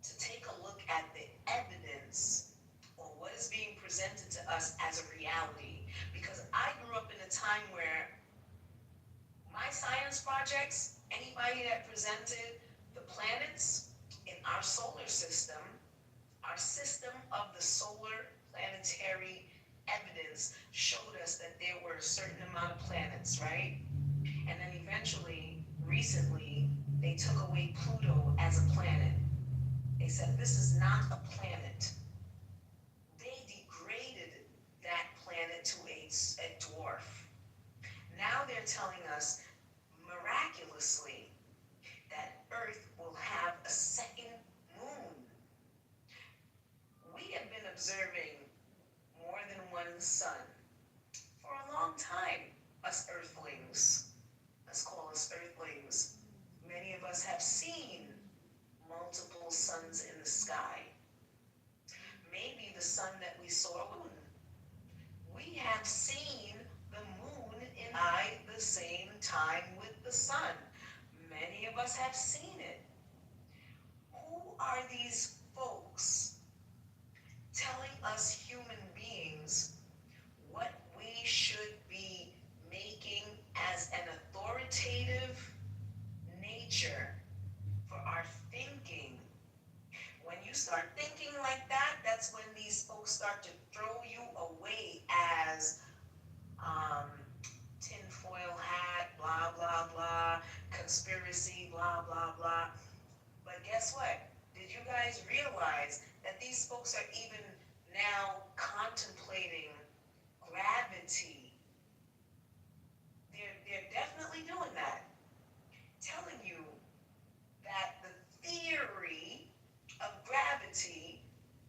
to take a look at the evidence or what is being presented to us as a reality. Because I grew up in a time where my science projects, anybody that presented the planets in our solar system, our system of the solar planetary evidence showed us that there were a certain amount of planets, right? And then eventually, recently, they took away Pluto as a planet. They said, this is not a planet. They degraded that planet to a dwarf. Now they're telling us, miraculously, that Earth will have a second moon. We have been observing more than one sun for a long time, us Earthlings. Let's call us Earthlings. Many of us have seen multiple suns in the sky. Maybe the sun that we saw, moon. We have seen the moon in the same time with the sun. Many of us have seen it. Who are these folks telling us human beings what we should be making as an authoritative nature for our thinking? When you start thinking like that, that's when these folks start to throw you away as tinfoil hat, blah, blah, blah, conspiracy, blah, blah, blah. But guess what? Did you guys realize that these folks are even now contemplating gravity? They're definitely doing that. Telling you that the theory of gravity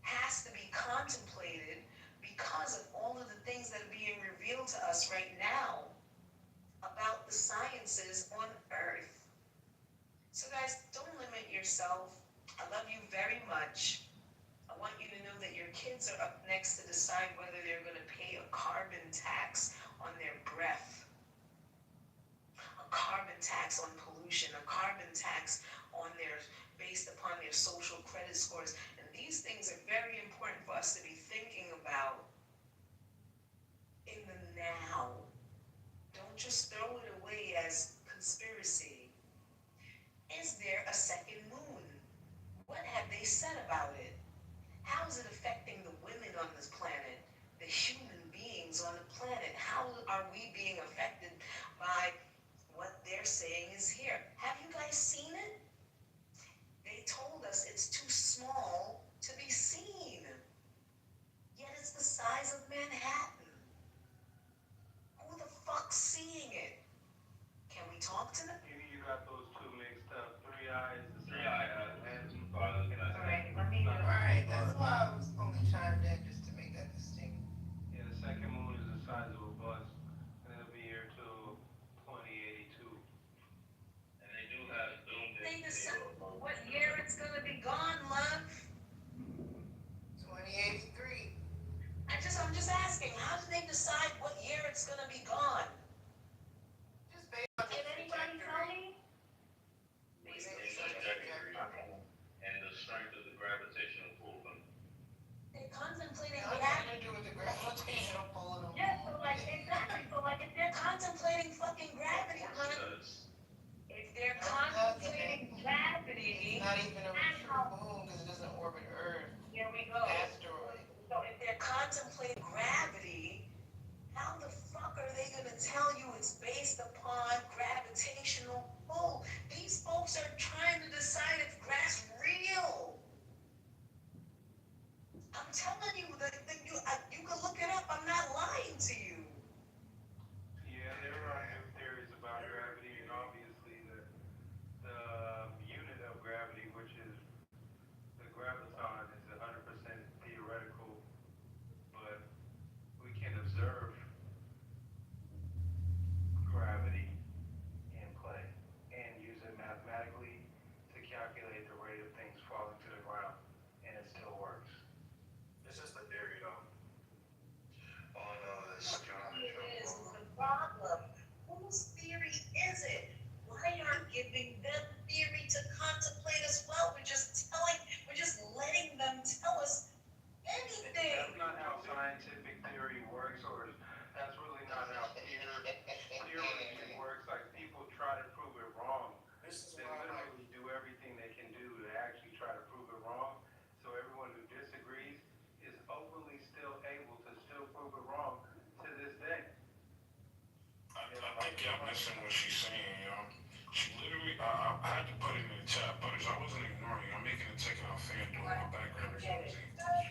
has to be contemplated because of all of the things that are being revealed to us right now about the sciences on Earth. So guys, don't limit yourself. I love you very much. I want you to know that your kids are up next to decide whether they're going to pay a carbon tax on their breath, a carbon tax on pollution, a carbon tax on their, based upon their social credit scores. And these things are very important for us to be thinking about in the now. Don't just throw it away as conspiracy. Is there a second moon? What have they said about it? How is it affecting the women on this planet, the human beings on the planet? How are we being affected by what they're saying is here? Have you guys seen it? They told us it's too small to be seen. decide what year it's gonna be gone? Just based on the Can anybody tell trajectory. me? Based on the trajectory and the strength of the gravitational pull from They're contemplating Nothing gravity. to do with the gravitational pull of the moon. Yeah, so like, exactly, so like if They're contemplating fucking gravity, hun. does. they're contemplating gravity, It's not even a true moon because it doesn't orbit Earth. here we go. Asteroid. So if They're contemplating gravity. How the fuck are they gonna tell you it's based upon gravitational pull? These folks are trying to decide if graph's real. I'm telling you that you can look it up. I'm not lying to you. Yeah, there are new theories about gravity, and obviously the unit of gravity, which is the graviton, is 100% theoretical, but we can observe gravity in play and use it mathematically to calculate the rate of things falling to the ground, and it still works. It's just a theory, though. All I know is John and It is Joe. the problem. Whose theory is it? Why aren't giving them theory to contemplate as well? We're just letting them tell us anything. That's not how scientific theory works, or that's really not how peer review works. Like, people try to prove it wrong. This is They why I like. literally do everything they can do to actually try to prove it wrong. So everyone who disagrees is openly still able to still prove it wrong to this day. I think y'all missing what she's saying, y'all. She literally, I had to put it in the chat, but I wasn't ignoring you. I'm making a ticket on FanDuel. My background is noisy.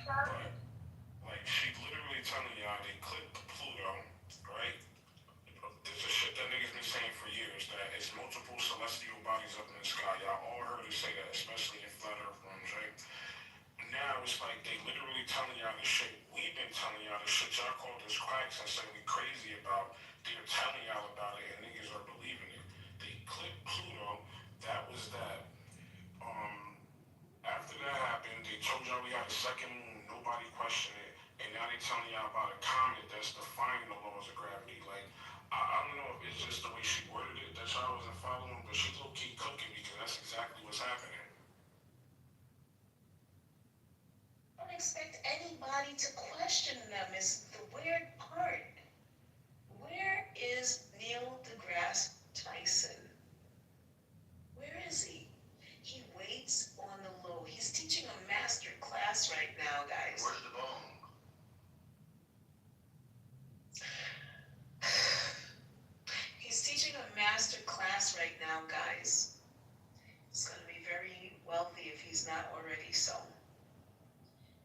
But, like, she's literally telling y'all they clipped Pluto, right? This is shit that niggas been saying for years, that it's multiple celestial bodies up in the sky. Y'all all heard her say that, especially in flat earth rooms, right? Now it's like they literally telling y'all the shit. We've been telling y'all the shit y'all called us quacks and saying we crazy about. They're telling y'all about it and niggas are believing it. They clipped Pluto. That was that. After that happened, they told y'all we had a second moon. Nobody questioned it. And now they telling y'all about a comet that's defying the laws of gravity. Like, I don't know if it's just the way she worded it that y'all wasn't following, but she low key cooking because that's exactly what's happening. Don't expect anybody to question them is the weird part. Where is Neil deGrasse Tyson? Where is he? He waits on the low. He's teaching a master class right now, guys. Where's the bone? He's teaching a master class right now, guys. He's going to be very wealthy if he's not already so.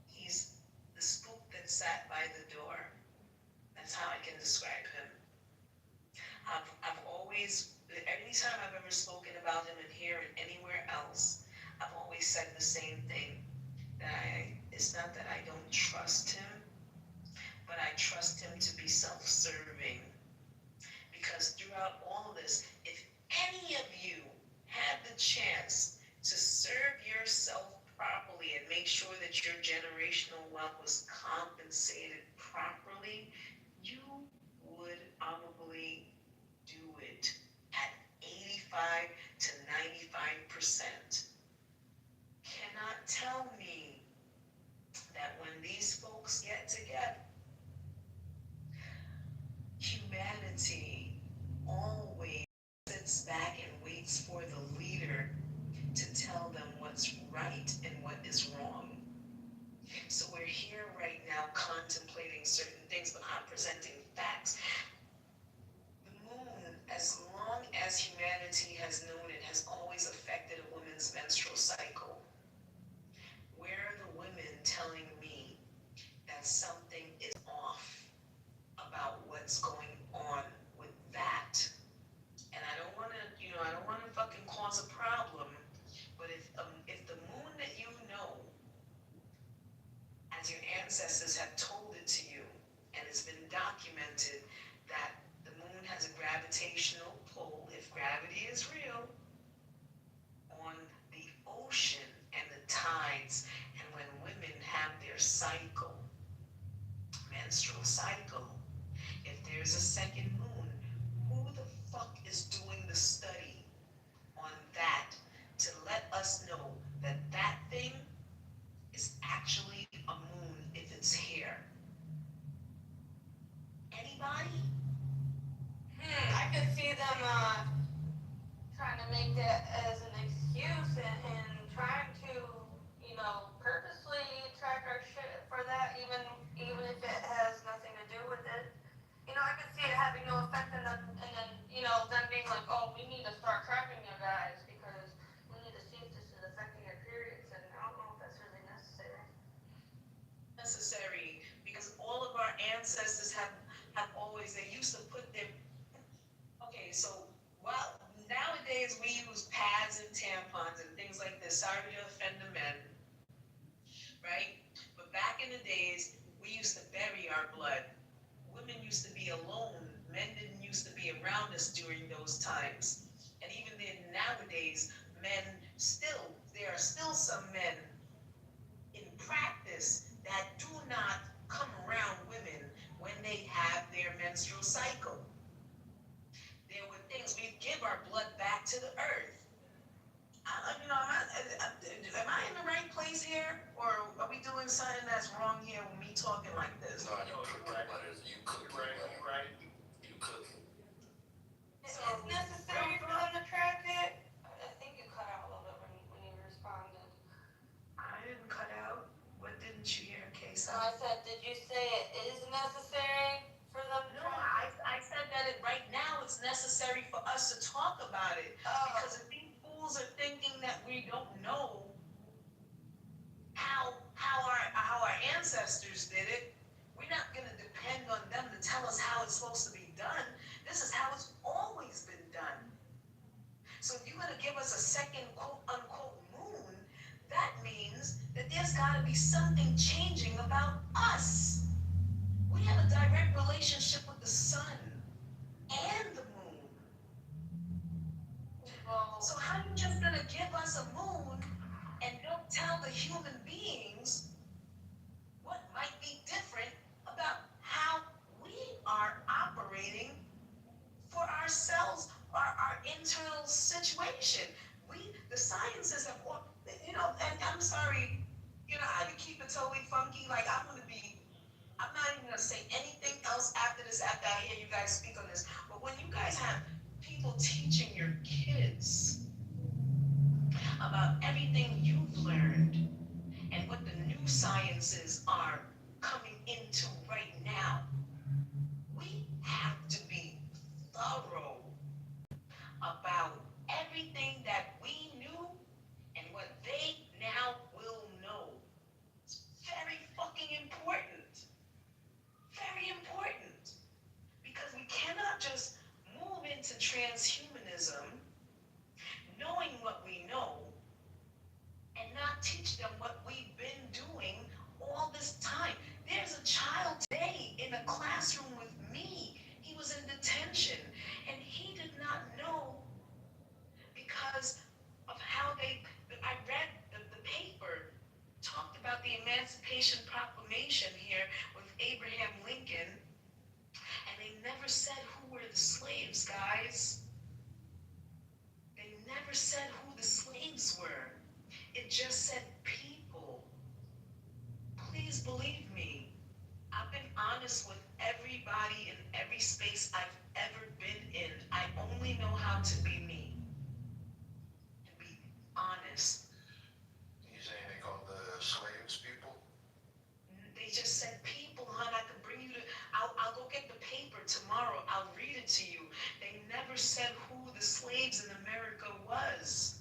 He's the spook that sat by the door. That's how I can describe him. I've always, every time I've ever spoken about him in here and anywhere else, I've always said the same thing. It's not that I don't trust him, but I trust him to be self-serving. Because throughout all of this, if any of you had the chance to serve yourself properly and make sure that your generational wealth was compensated properly, you would probably do it at 85 to 95%. Cannot tell me that when these folks get together, humanity always sits back and waits for the leader to tell them what's right and what is wrong. So we're here right now contemplating certain things, but I'm presenting facts. The moon, as long as humanity has known it, has always affected a woman's menstrual cycle. Where are the women telling me that something is off about what's going on with that? And I don't want to, I don't want to fucking cause a problem, but if the moon that you know, as your ancestors have told it to you, and it's been documented that the moon has a gravitational pull, if gravity is real, on the ocean and the tides, and when women have their cycle, menstrual cycle, If there's a second moon, who the fuck is doing the study on that to let us know that that thing is actually a moon if it's here? Anybody? I could see them trying to make that as an excuse and trying to, purposely track our shit for that, even if it has nothing to do with it. I could see it having no effect and then them being like, oh, we need to start tracking you guys because we need to see if this is affecting your periods, and I don't know if that's really necessary. Necessary, because all of our ancestors have always, they used to put their, okay, so, well, nowadays we use pads and tampons and things like this. Sorry to offend the men, right? But back in the days, we used to bury our blood. Women used to be alone. Men didn't used to be around us during those times. And even then, nowadays, there are still some men in practice that do not come around women when they have their menstrual cycle. There were things, we give our blood back to the earth. Am I in the right place here? Or are we doing something that's wrong here with me talking like this? No, you cook right. You cook right. You cook. It's necessary for them to track it. I think you cut out a little bit when you responded. I didn't cut out. What didn't you hear, Casey? So I said, did you say it is necessary for them to No, track? I said that right now it's necessary for us to talk about it. Oh. Because if these fools are thinking that we don't know how our ancestors did it, we're not going to depend on them to tell us how it's supposed to be done. This is how it's always been done. So if you're going to give us a second quote unquote moon, that means that there's got to be something changing about us. We have a direct relationship with the sun and the moon. Well, So how you just going to give us a moon and don't tell the human beings what might be different about how we are operating for ourselves, our internal situation? The sciences have, and I'm sorry, I can keep it totally funky. Like, I'm not even gonna say anything else after this, after I hear you guys speak on this. But when you guys have people teaching your kids about everything you've learned and what the new sciences are coming into right now, we have to be thorough about everything that we knew and what they now will know. It's very fucking important. Very important. Because we cannot just move into transhumanism knowing what we know and not teach them what we've been doing all this time. There's a child today in a classroom with me. He was in detention and he did not know because of how I read the paper, talked about the Emancipation Proclamation here with Abraham Lincoln, and they never said who were the slaves, guys. They never said who the slaves were. It just said people. Please believe me. I've been honest with everybody in every space I've ever been in. I only know how to be me. And be honest. You saying they call the slaves people? They just said people, hon. I could bring you to, I'll go get the paper tomorrow. I'll read it to you. They never said who the slaves in America was.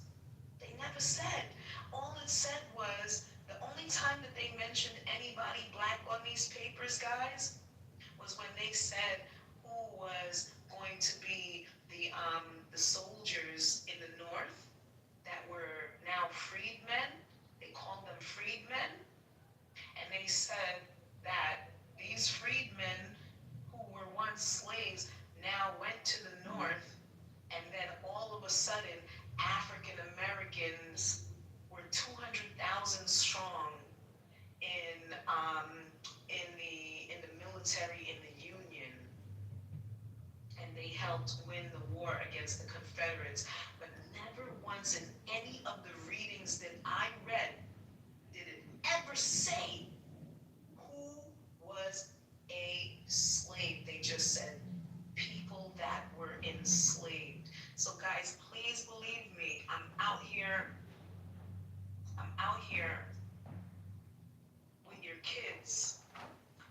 They never said. All it said was, the only time that they mentioned anybody black on these papers, guys, was when they said who was going to be the soldiers in the North that were now freedmen. They called them freedmen. And they said that these freedmen who were once slaves now went to the North, and then all of a sudden African Americans were 200,000 strong in the military in the Union. helped win the war against the Confederates, but never once in any of the readings that I read did it ever say who was a slave. They just said people that were enslaved. So guys, please believe me, I'm out here with your kids.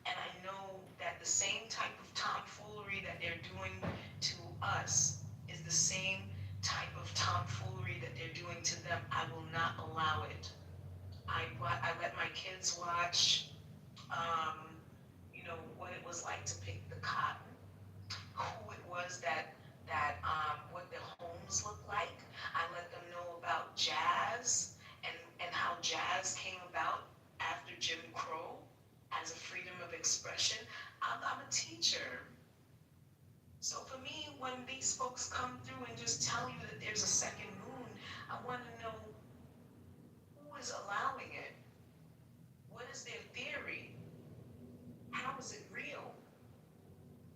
And I know that the same type of tomfoolery that they're doing to us is the same type of tomfoolery that they're doing to them. I will not allow it. I let my kids watch, what it was like to pick the cotton, who it was what their homes looked like. I let them know about jazz and how jazz came about after Jim Crow as a freedom of expression. I'm a teacher. So for me, when these folks come through and just tell you that there's a second moon, I want to know who is allowing it. What is their theory? How is it real?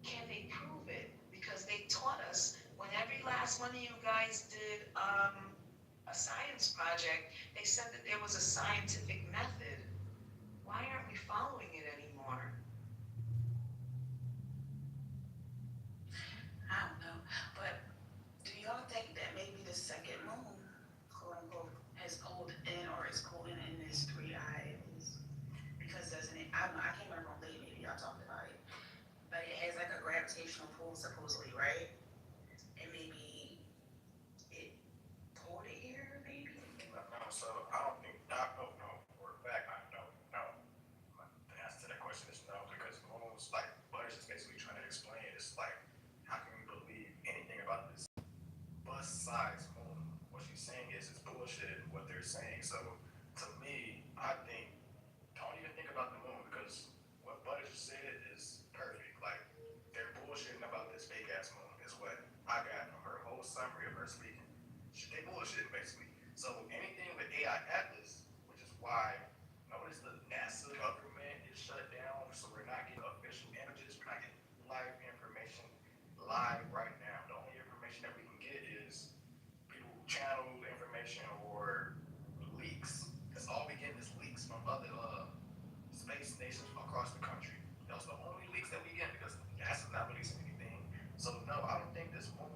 Can they prove it? Because they taught us when every last one of you guys did a science project, they said that there was a scientific method. Why aren't we following it anymore? I don't know, but do y'all think that maybe the second moon, quote unquote, has pulled in or is pulling in this three eyes? Because doesn't it, I don't know, I can't remember on late, maybe y'all talked about it, but it has like a gravitational pull supposedly, right? And maybe it pulled it here, maybe? No, so I don't know for a fact, I don't know. The answer to that question is no, because moons, like Butters is basically trying to explain, it's like, how can we believe anything about this bus-sized moon? What she's saying is it's bullshit what they're saying. So to me, I think, don't even think about the moon, because what Butters said is perfect. Like, they're bullshitting about this fake ass moon is what I got from her whole summary of her speaking. They bullshitting basically. So anything with AI Atlas, which is why notice the NASA government is shut down, so we're not getting official images, we're not getting live information live right now. The only information that we can get is people channel information or leaks. That's all we get is leaks from other space stations across the country. Those are the only leaks that we get because NASA's not releasing anything. So no, I don't think this won't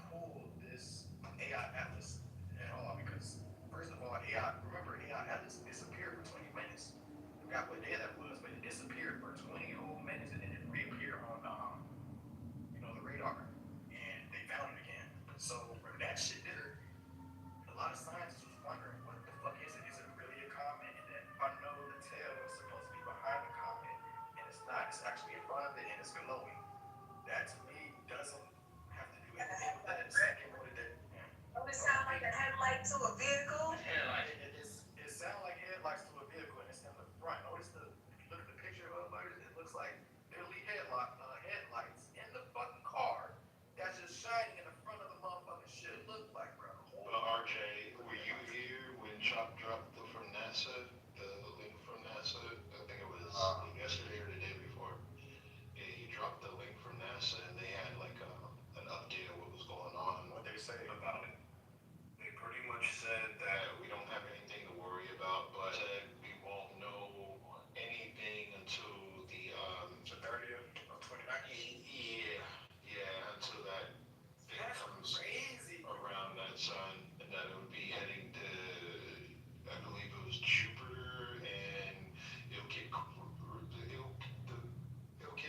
pull this AI Atlas at all, because first of all, remember AI Atlas disappeared for 20 minutes. I forgot what day that was, but it disappeared for 20 whole minutes and then it reappeared on the radar, and they found it again. So when that shit did it, a lot of scientists was wondering, what the fuck is it? Is it really a comet? And then unknown the tail is supposed to be behind the comet, and it's not. It's actually in front of it, and it's glowing. That to me doesn't have to do anything with that second one. Don't it sound like a headlight to a vehicle? It sounds like headlights to a vehicle, and it's in the front. Notice if you look at the picture of it, it looks like literally headlights in the fucking car. That's just shining in the front of the motherfucking shit. Look like, bro. RJ, were you here when Chop dropped from NASA, the link from NASA? I think it was yesterday or the day before. Yeah, he dropped the link from NASA, and they had like an update of what was going on. What they say about it? They pretty much said that we don't have anything to worry about, but said we won't know anything until the 30th of 2019. Yeah, until that thing comes Crazy. around that sun, and that it would be heading to, I believe it was Jupiter, and it'll get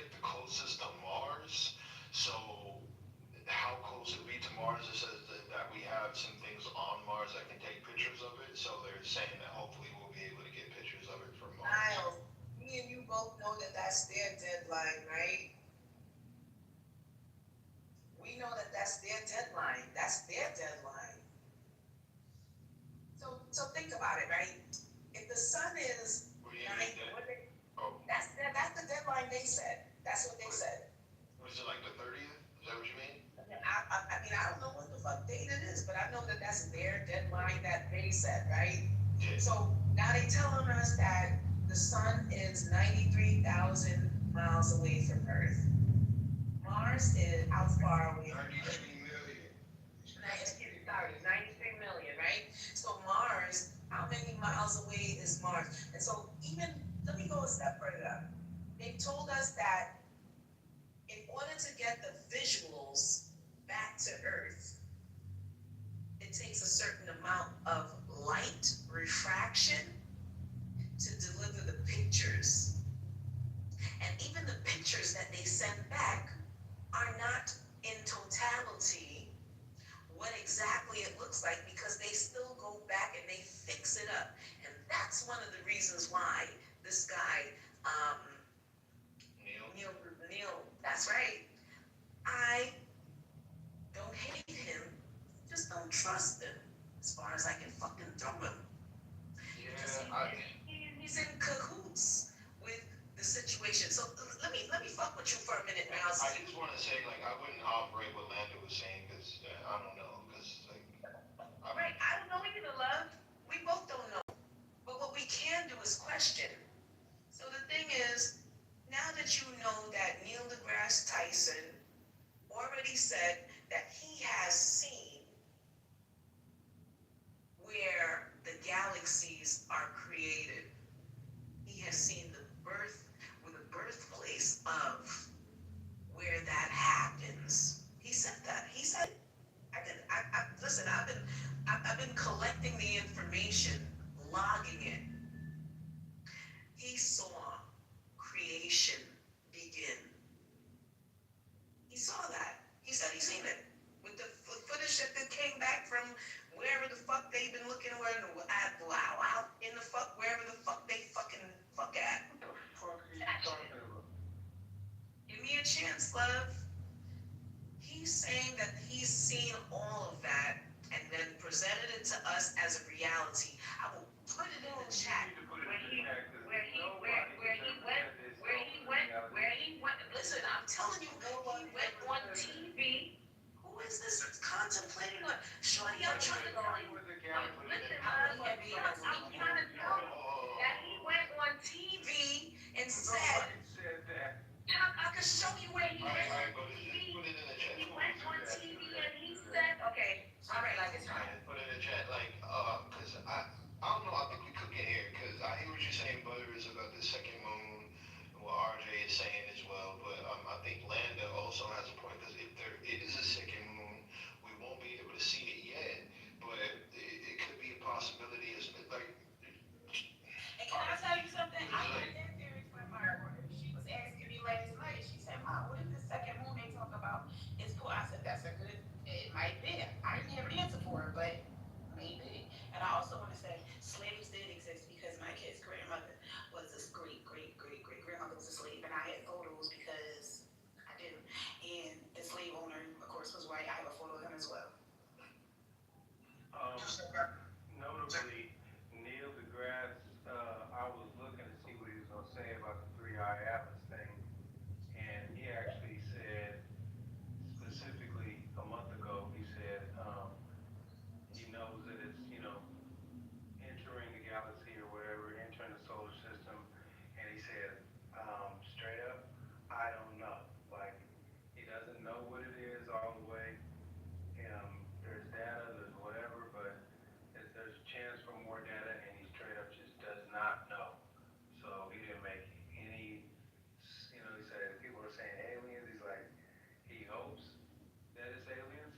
the closest to Mars. So how close it'll be to Mars, it says that we have some things on Mars that can take pictures of it. So they're saying that hopefully we'll be able to get pictures of it from Mars. Miles, me and you both know that that's their deadline, right? We know that that's their deadline. That's their deadline. So think about it, right? If the sun is What do you mean that? Oh, that's the deadline they said. That's what they said. was it like the 30th? Is that what you mean? I mean, I don't know what the fuck date it is, but I know that that's their deadline that they set, right? Yeah. So now they telling us that the sun is 93,000 miles away from Earth. Mars Mars is how far away? 93 million. Sorry, 93 million, right? So Mars, how many miles away is Mars? And so even, let me go a step further. They told us that in order to get the visuals back to Earth, it takes a certain amount of light refraction to deliver the pictures. And even the pictures that they send back are not in totality what exactly it looks like, because they still go back and they fix it up. And that's one of the reasons why this guy, Neil, that's right. I don't hate him, just don't trust him as far as I can fucking throw him. He's in cahoots with the situation. So let me fuck with you for a minute now. I just want to say, like, I wouldn't operate what Lando was saying, because I don't know, because, like, Right, I don't know either, love. We both don't know. But what we can do is question. So the thing is, now that you know that Neil deGrasse Tyson already said that he has seen where the galaxies are created, he has seen the birthplace of where that happens. He said that. He said, listen, I've been collecting the information, logging it. He saw creation begin. He saw that. He said he seen it with the footage that came back from wherever the fuck they've been looking, out in the fuck, wherever the fuck they fucking fuck at. What the fuck are you talking about? Give me a chance, love. He's saying that he's seen all of that and then presented it to us as a reality. I will put it in the chat. Listen, I'm telling you, he went on TV. Who is this contemplating on? Shorty, I'm trying to tell you. Listen, I'm trying to tell you that he went on TV and said, I can show you where he went on TV. put it in the chat. He went on TV and he said, okay, all right, like it's fine. Put it in the chat, like, because I don't know, I think we could get here, because I hear what you're saying, Butters, about the second moon, and what RJ is saying as well, but I think Landa also has a point, because if there is a second moon, we won't be able to see it yet, but it could be a possibility, as like. And can I tell you something? I heard that theory from my daughter. She was asking me last night. She said, "Mom, what if the second moon they talk about is full?" I said, "That's a good. It might be. I didn't have an answer for her, but maybe." And I also want to say, slaves did exist because my kid's grandmother was a great grandmother was a slave, and I had photos because I didn't. And the slave owner, of course, was white. I have a photo of him as well. Notably, Neil deGrasse, I was looking to see what he was going to say about the three-eye atlas thing, and he actually said, specifically a month ago, he said he knows that it's, entering the galaxy or whatever, entering the solar system, and he said, straight up, I don't know. Like, he doesn't know what it is all the way. There's data, there's whatever, but there's a chance for more data, and he straight up just does not know. So he didn't make any, he said, people are saying aliens, he's like, he hopes that it's aliens.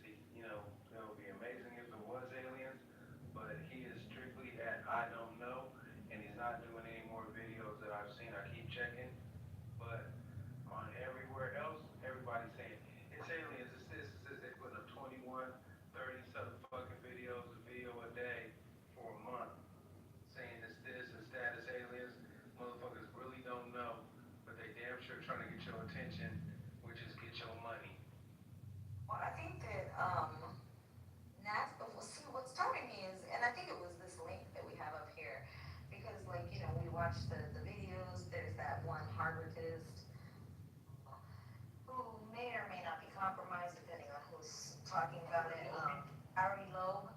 That would be amazing if it was aliens, but he is strictly at I don't know, and he's not doing any more videos that I've seen. I keep checking, but on everywhere else, everybody's saying, it's aliens, it's this, they put up 21, 30 some fucking videos, a video a day for a month, saying it's this, it's that, it's aliens. Motherfuckers really don't know, but they damn sure trying to get your attention, which is get your money. Well, I think that see, what's starting me is, and I think it was this link that we have up here, because we watch the videos. There's that one harvardist who may or may not be compromised depending on who's talking about it. Ari Loeb,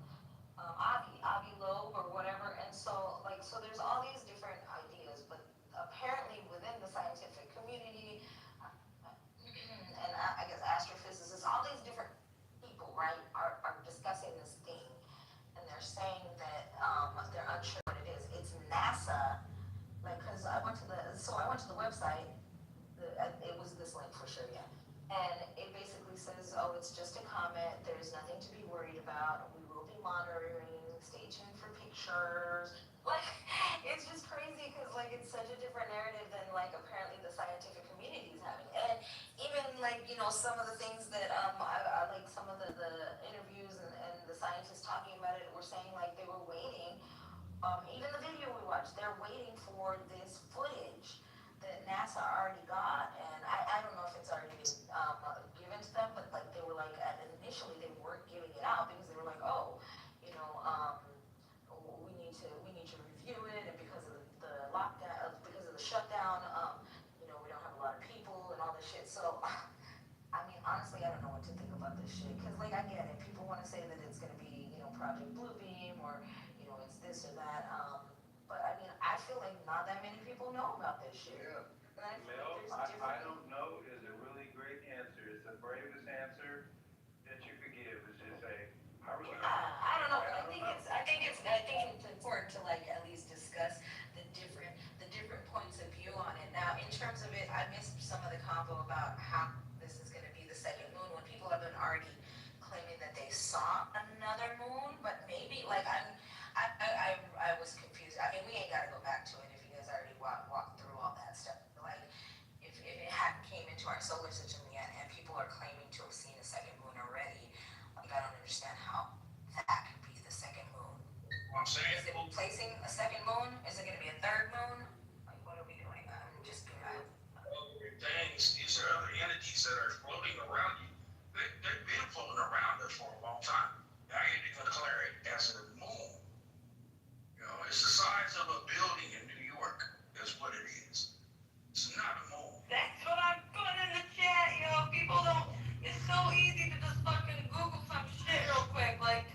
Avi Loeb or whatever, and so there's all these different ideas, but apparently within the scientific community, and I guess it was this link for sure, yeah. And it basically says, oh, it's just a comment, there's nothing to be worried about, we will be monitoring, stay tuned for pictures. Like, it's just crazy because, like, it's such a different narrative than, like, apparently the scientific community is having. And even, like, some of the things that, I like some of the interviews and the scientists talking about it were saying, like, they were waiting, even the video we watched, they're waiting for this footage that NASA already got, and I don't know if it's already been given to them, but like they were like initially they weren't giving it out because they were like, oh, you know, we need to review it, and because of the lockdown, because of the shutdown, we don't have a lot of people and all this shit. So, I mean, honestly, I don't know what to think about this shit because like I get it, people want to say that it's gonna be Project Bluebeam or it's this or that. But I mean, I feel like not that many people know about this shit. Yeah. And I feel Mel, like there's I different. don't know is a really great answer. It's the bravest answer that you could give is just say, I really Yeah, I don't know, but I think it's important to like at least discuss the different points of view on it. Now, in terms of it, I missed some of the combo about how this is going to be the second moon when people have been already claiming that they saw another moon, but maybe like I was confused. I mean, we ain't got to go back to it if you guys already walked through all that stuff. Like, if it hadn't came into our solar system yet, and people are claiming to have seen a second moon already, like I don't understand how that could be the second moon. I'm saying, Is it replacing a second moon? Is it going to be a third moon? Like, what are we doing? I'm just things, these are other entities that are floating around you. They've been floating around us for a long time. Now you declare it as a moon. It's the size of a building in New York, is what it is. It's not a moon. That's what I'm putting in the chat, yo. People don't. It's so easy to just fucking Google some shit real quick. Like,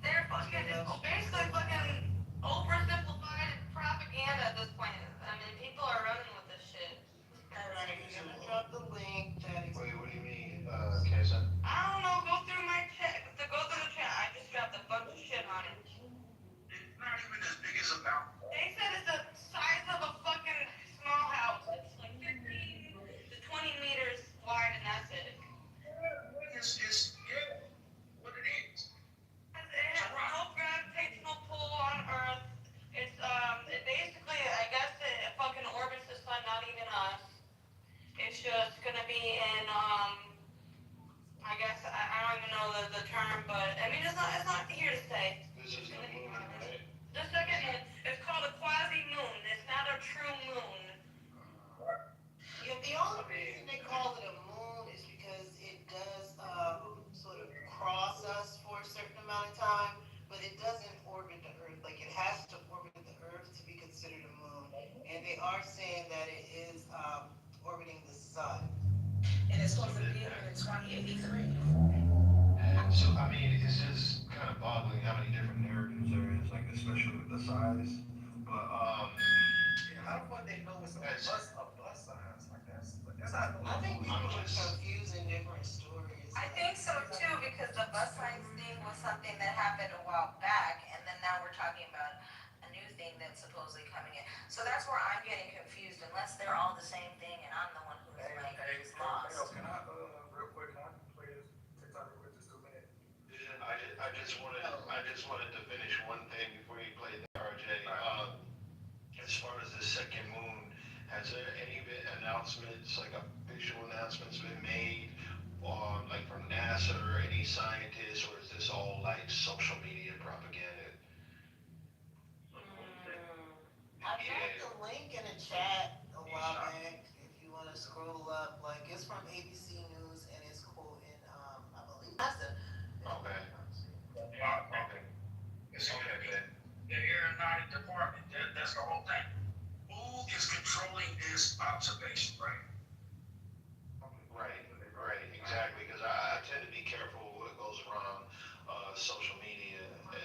they're fucking. It's basically fucking oversimplified propaganda at this point. I mean, people are running with this shit. Alright, you're gonna drop the link that is. Wait, what do you mean, Kaysen? I don't know. Go through my chat. Go through the chat. I just dropped a bunch of shit on it. It's not even as big as a mountain. They said it's the size of a fucking small house. It's like 15 to 20 meters wide, and that's it. It's what it is. It has no gravitational pull on Earth. It basically, I guess it fucking orbits the sun, not even us. It's just gonna be in, I guess, I don't even know the term, but, I mean, it's not here to stay. This is the moon, right? The second moon, it's called a quasi-moon. It's not a true moon. Yeah, the only reason they call it a moon is because it does sort of cross us for a certain amount of time, but it doesn't orbit the Earth. Like it has to orbit the Earth to be considered a moon. And they are saying that it is orbiting the sun. And it's supposed to be here in 2083. And so, I mean, it's just kind of boggling how many different narratives there is, like especially with the size. But Yeah, how the fuck they know it's a bus signs like that's not. I think people are confusing different stories. I think so too, because the bus signs thing was something that happened a while back, and then now we're talking about a new thing that's supposedly coming in. So that's where I'm getting confused, unless they're all the same thing, and I'm the one who's who's lost. can I, real quick, can I play this TikTok real quick, just 2 minutes? I just wanted to finish one thing before you play the RJ. As far as the second moon, has there any announcements, like official announcements been made, like from NASA or any scientists, or is this all like social media propaganda? I dropped the link in the chat a while back. If you want to scroll up, like it's from ABC News and it's quoting, I believe NASA. Okay. Okay. It's the aeronautic department. That's the whole thing. Who is controlling this observation, right? Right, exactly, because I tend to be careful what goes around social media, but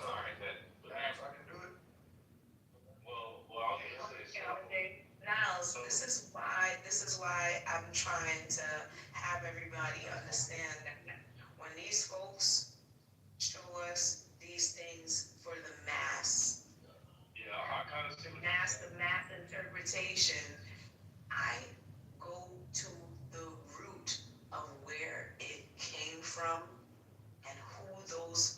all right, Perhaps I can do it. Well, I'll say Now, this is why I'm trying to have everybody understand that when these folks show us these things for the mass, yeah, I kind of see what the mass interpretation, I go to the root of where it came from and who those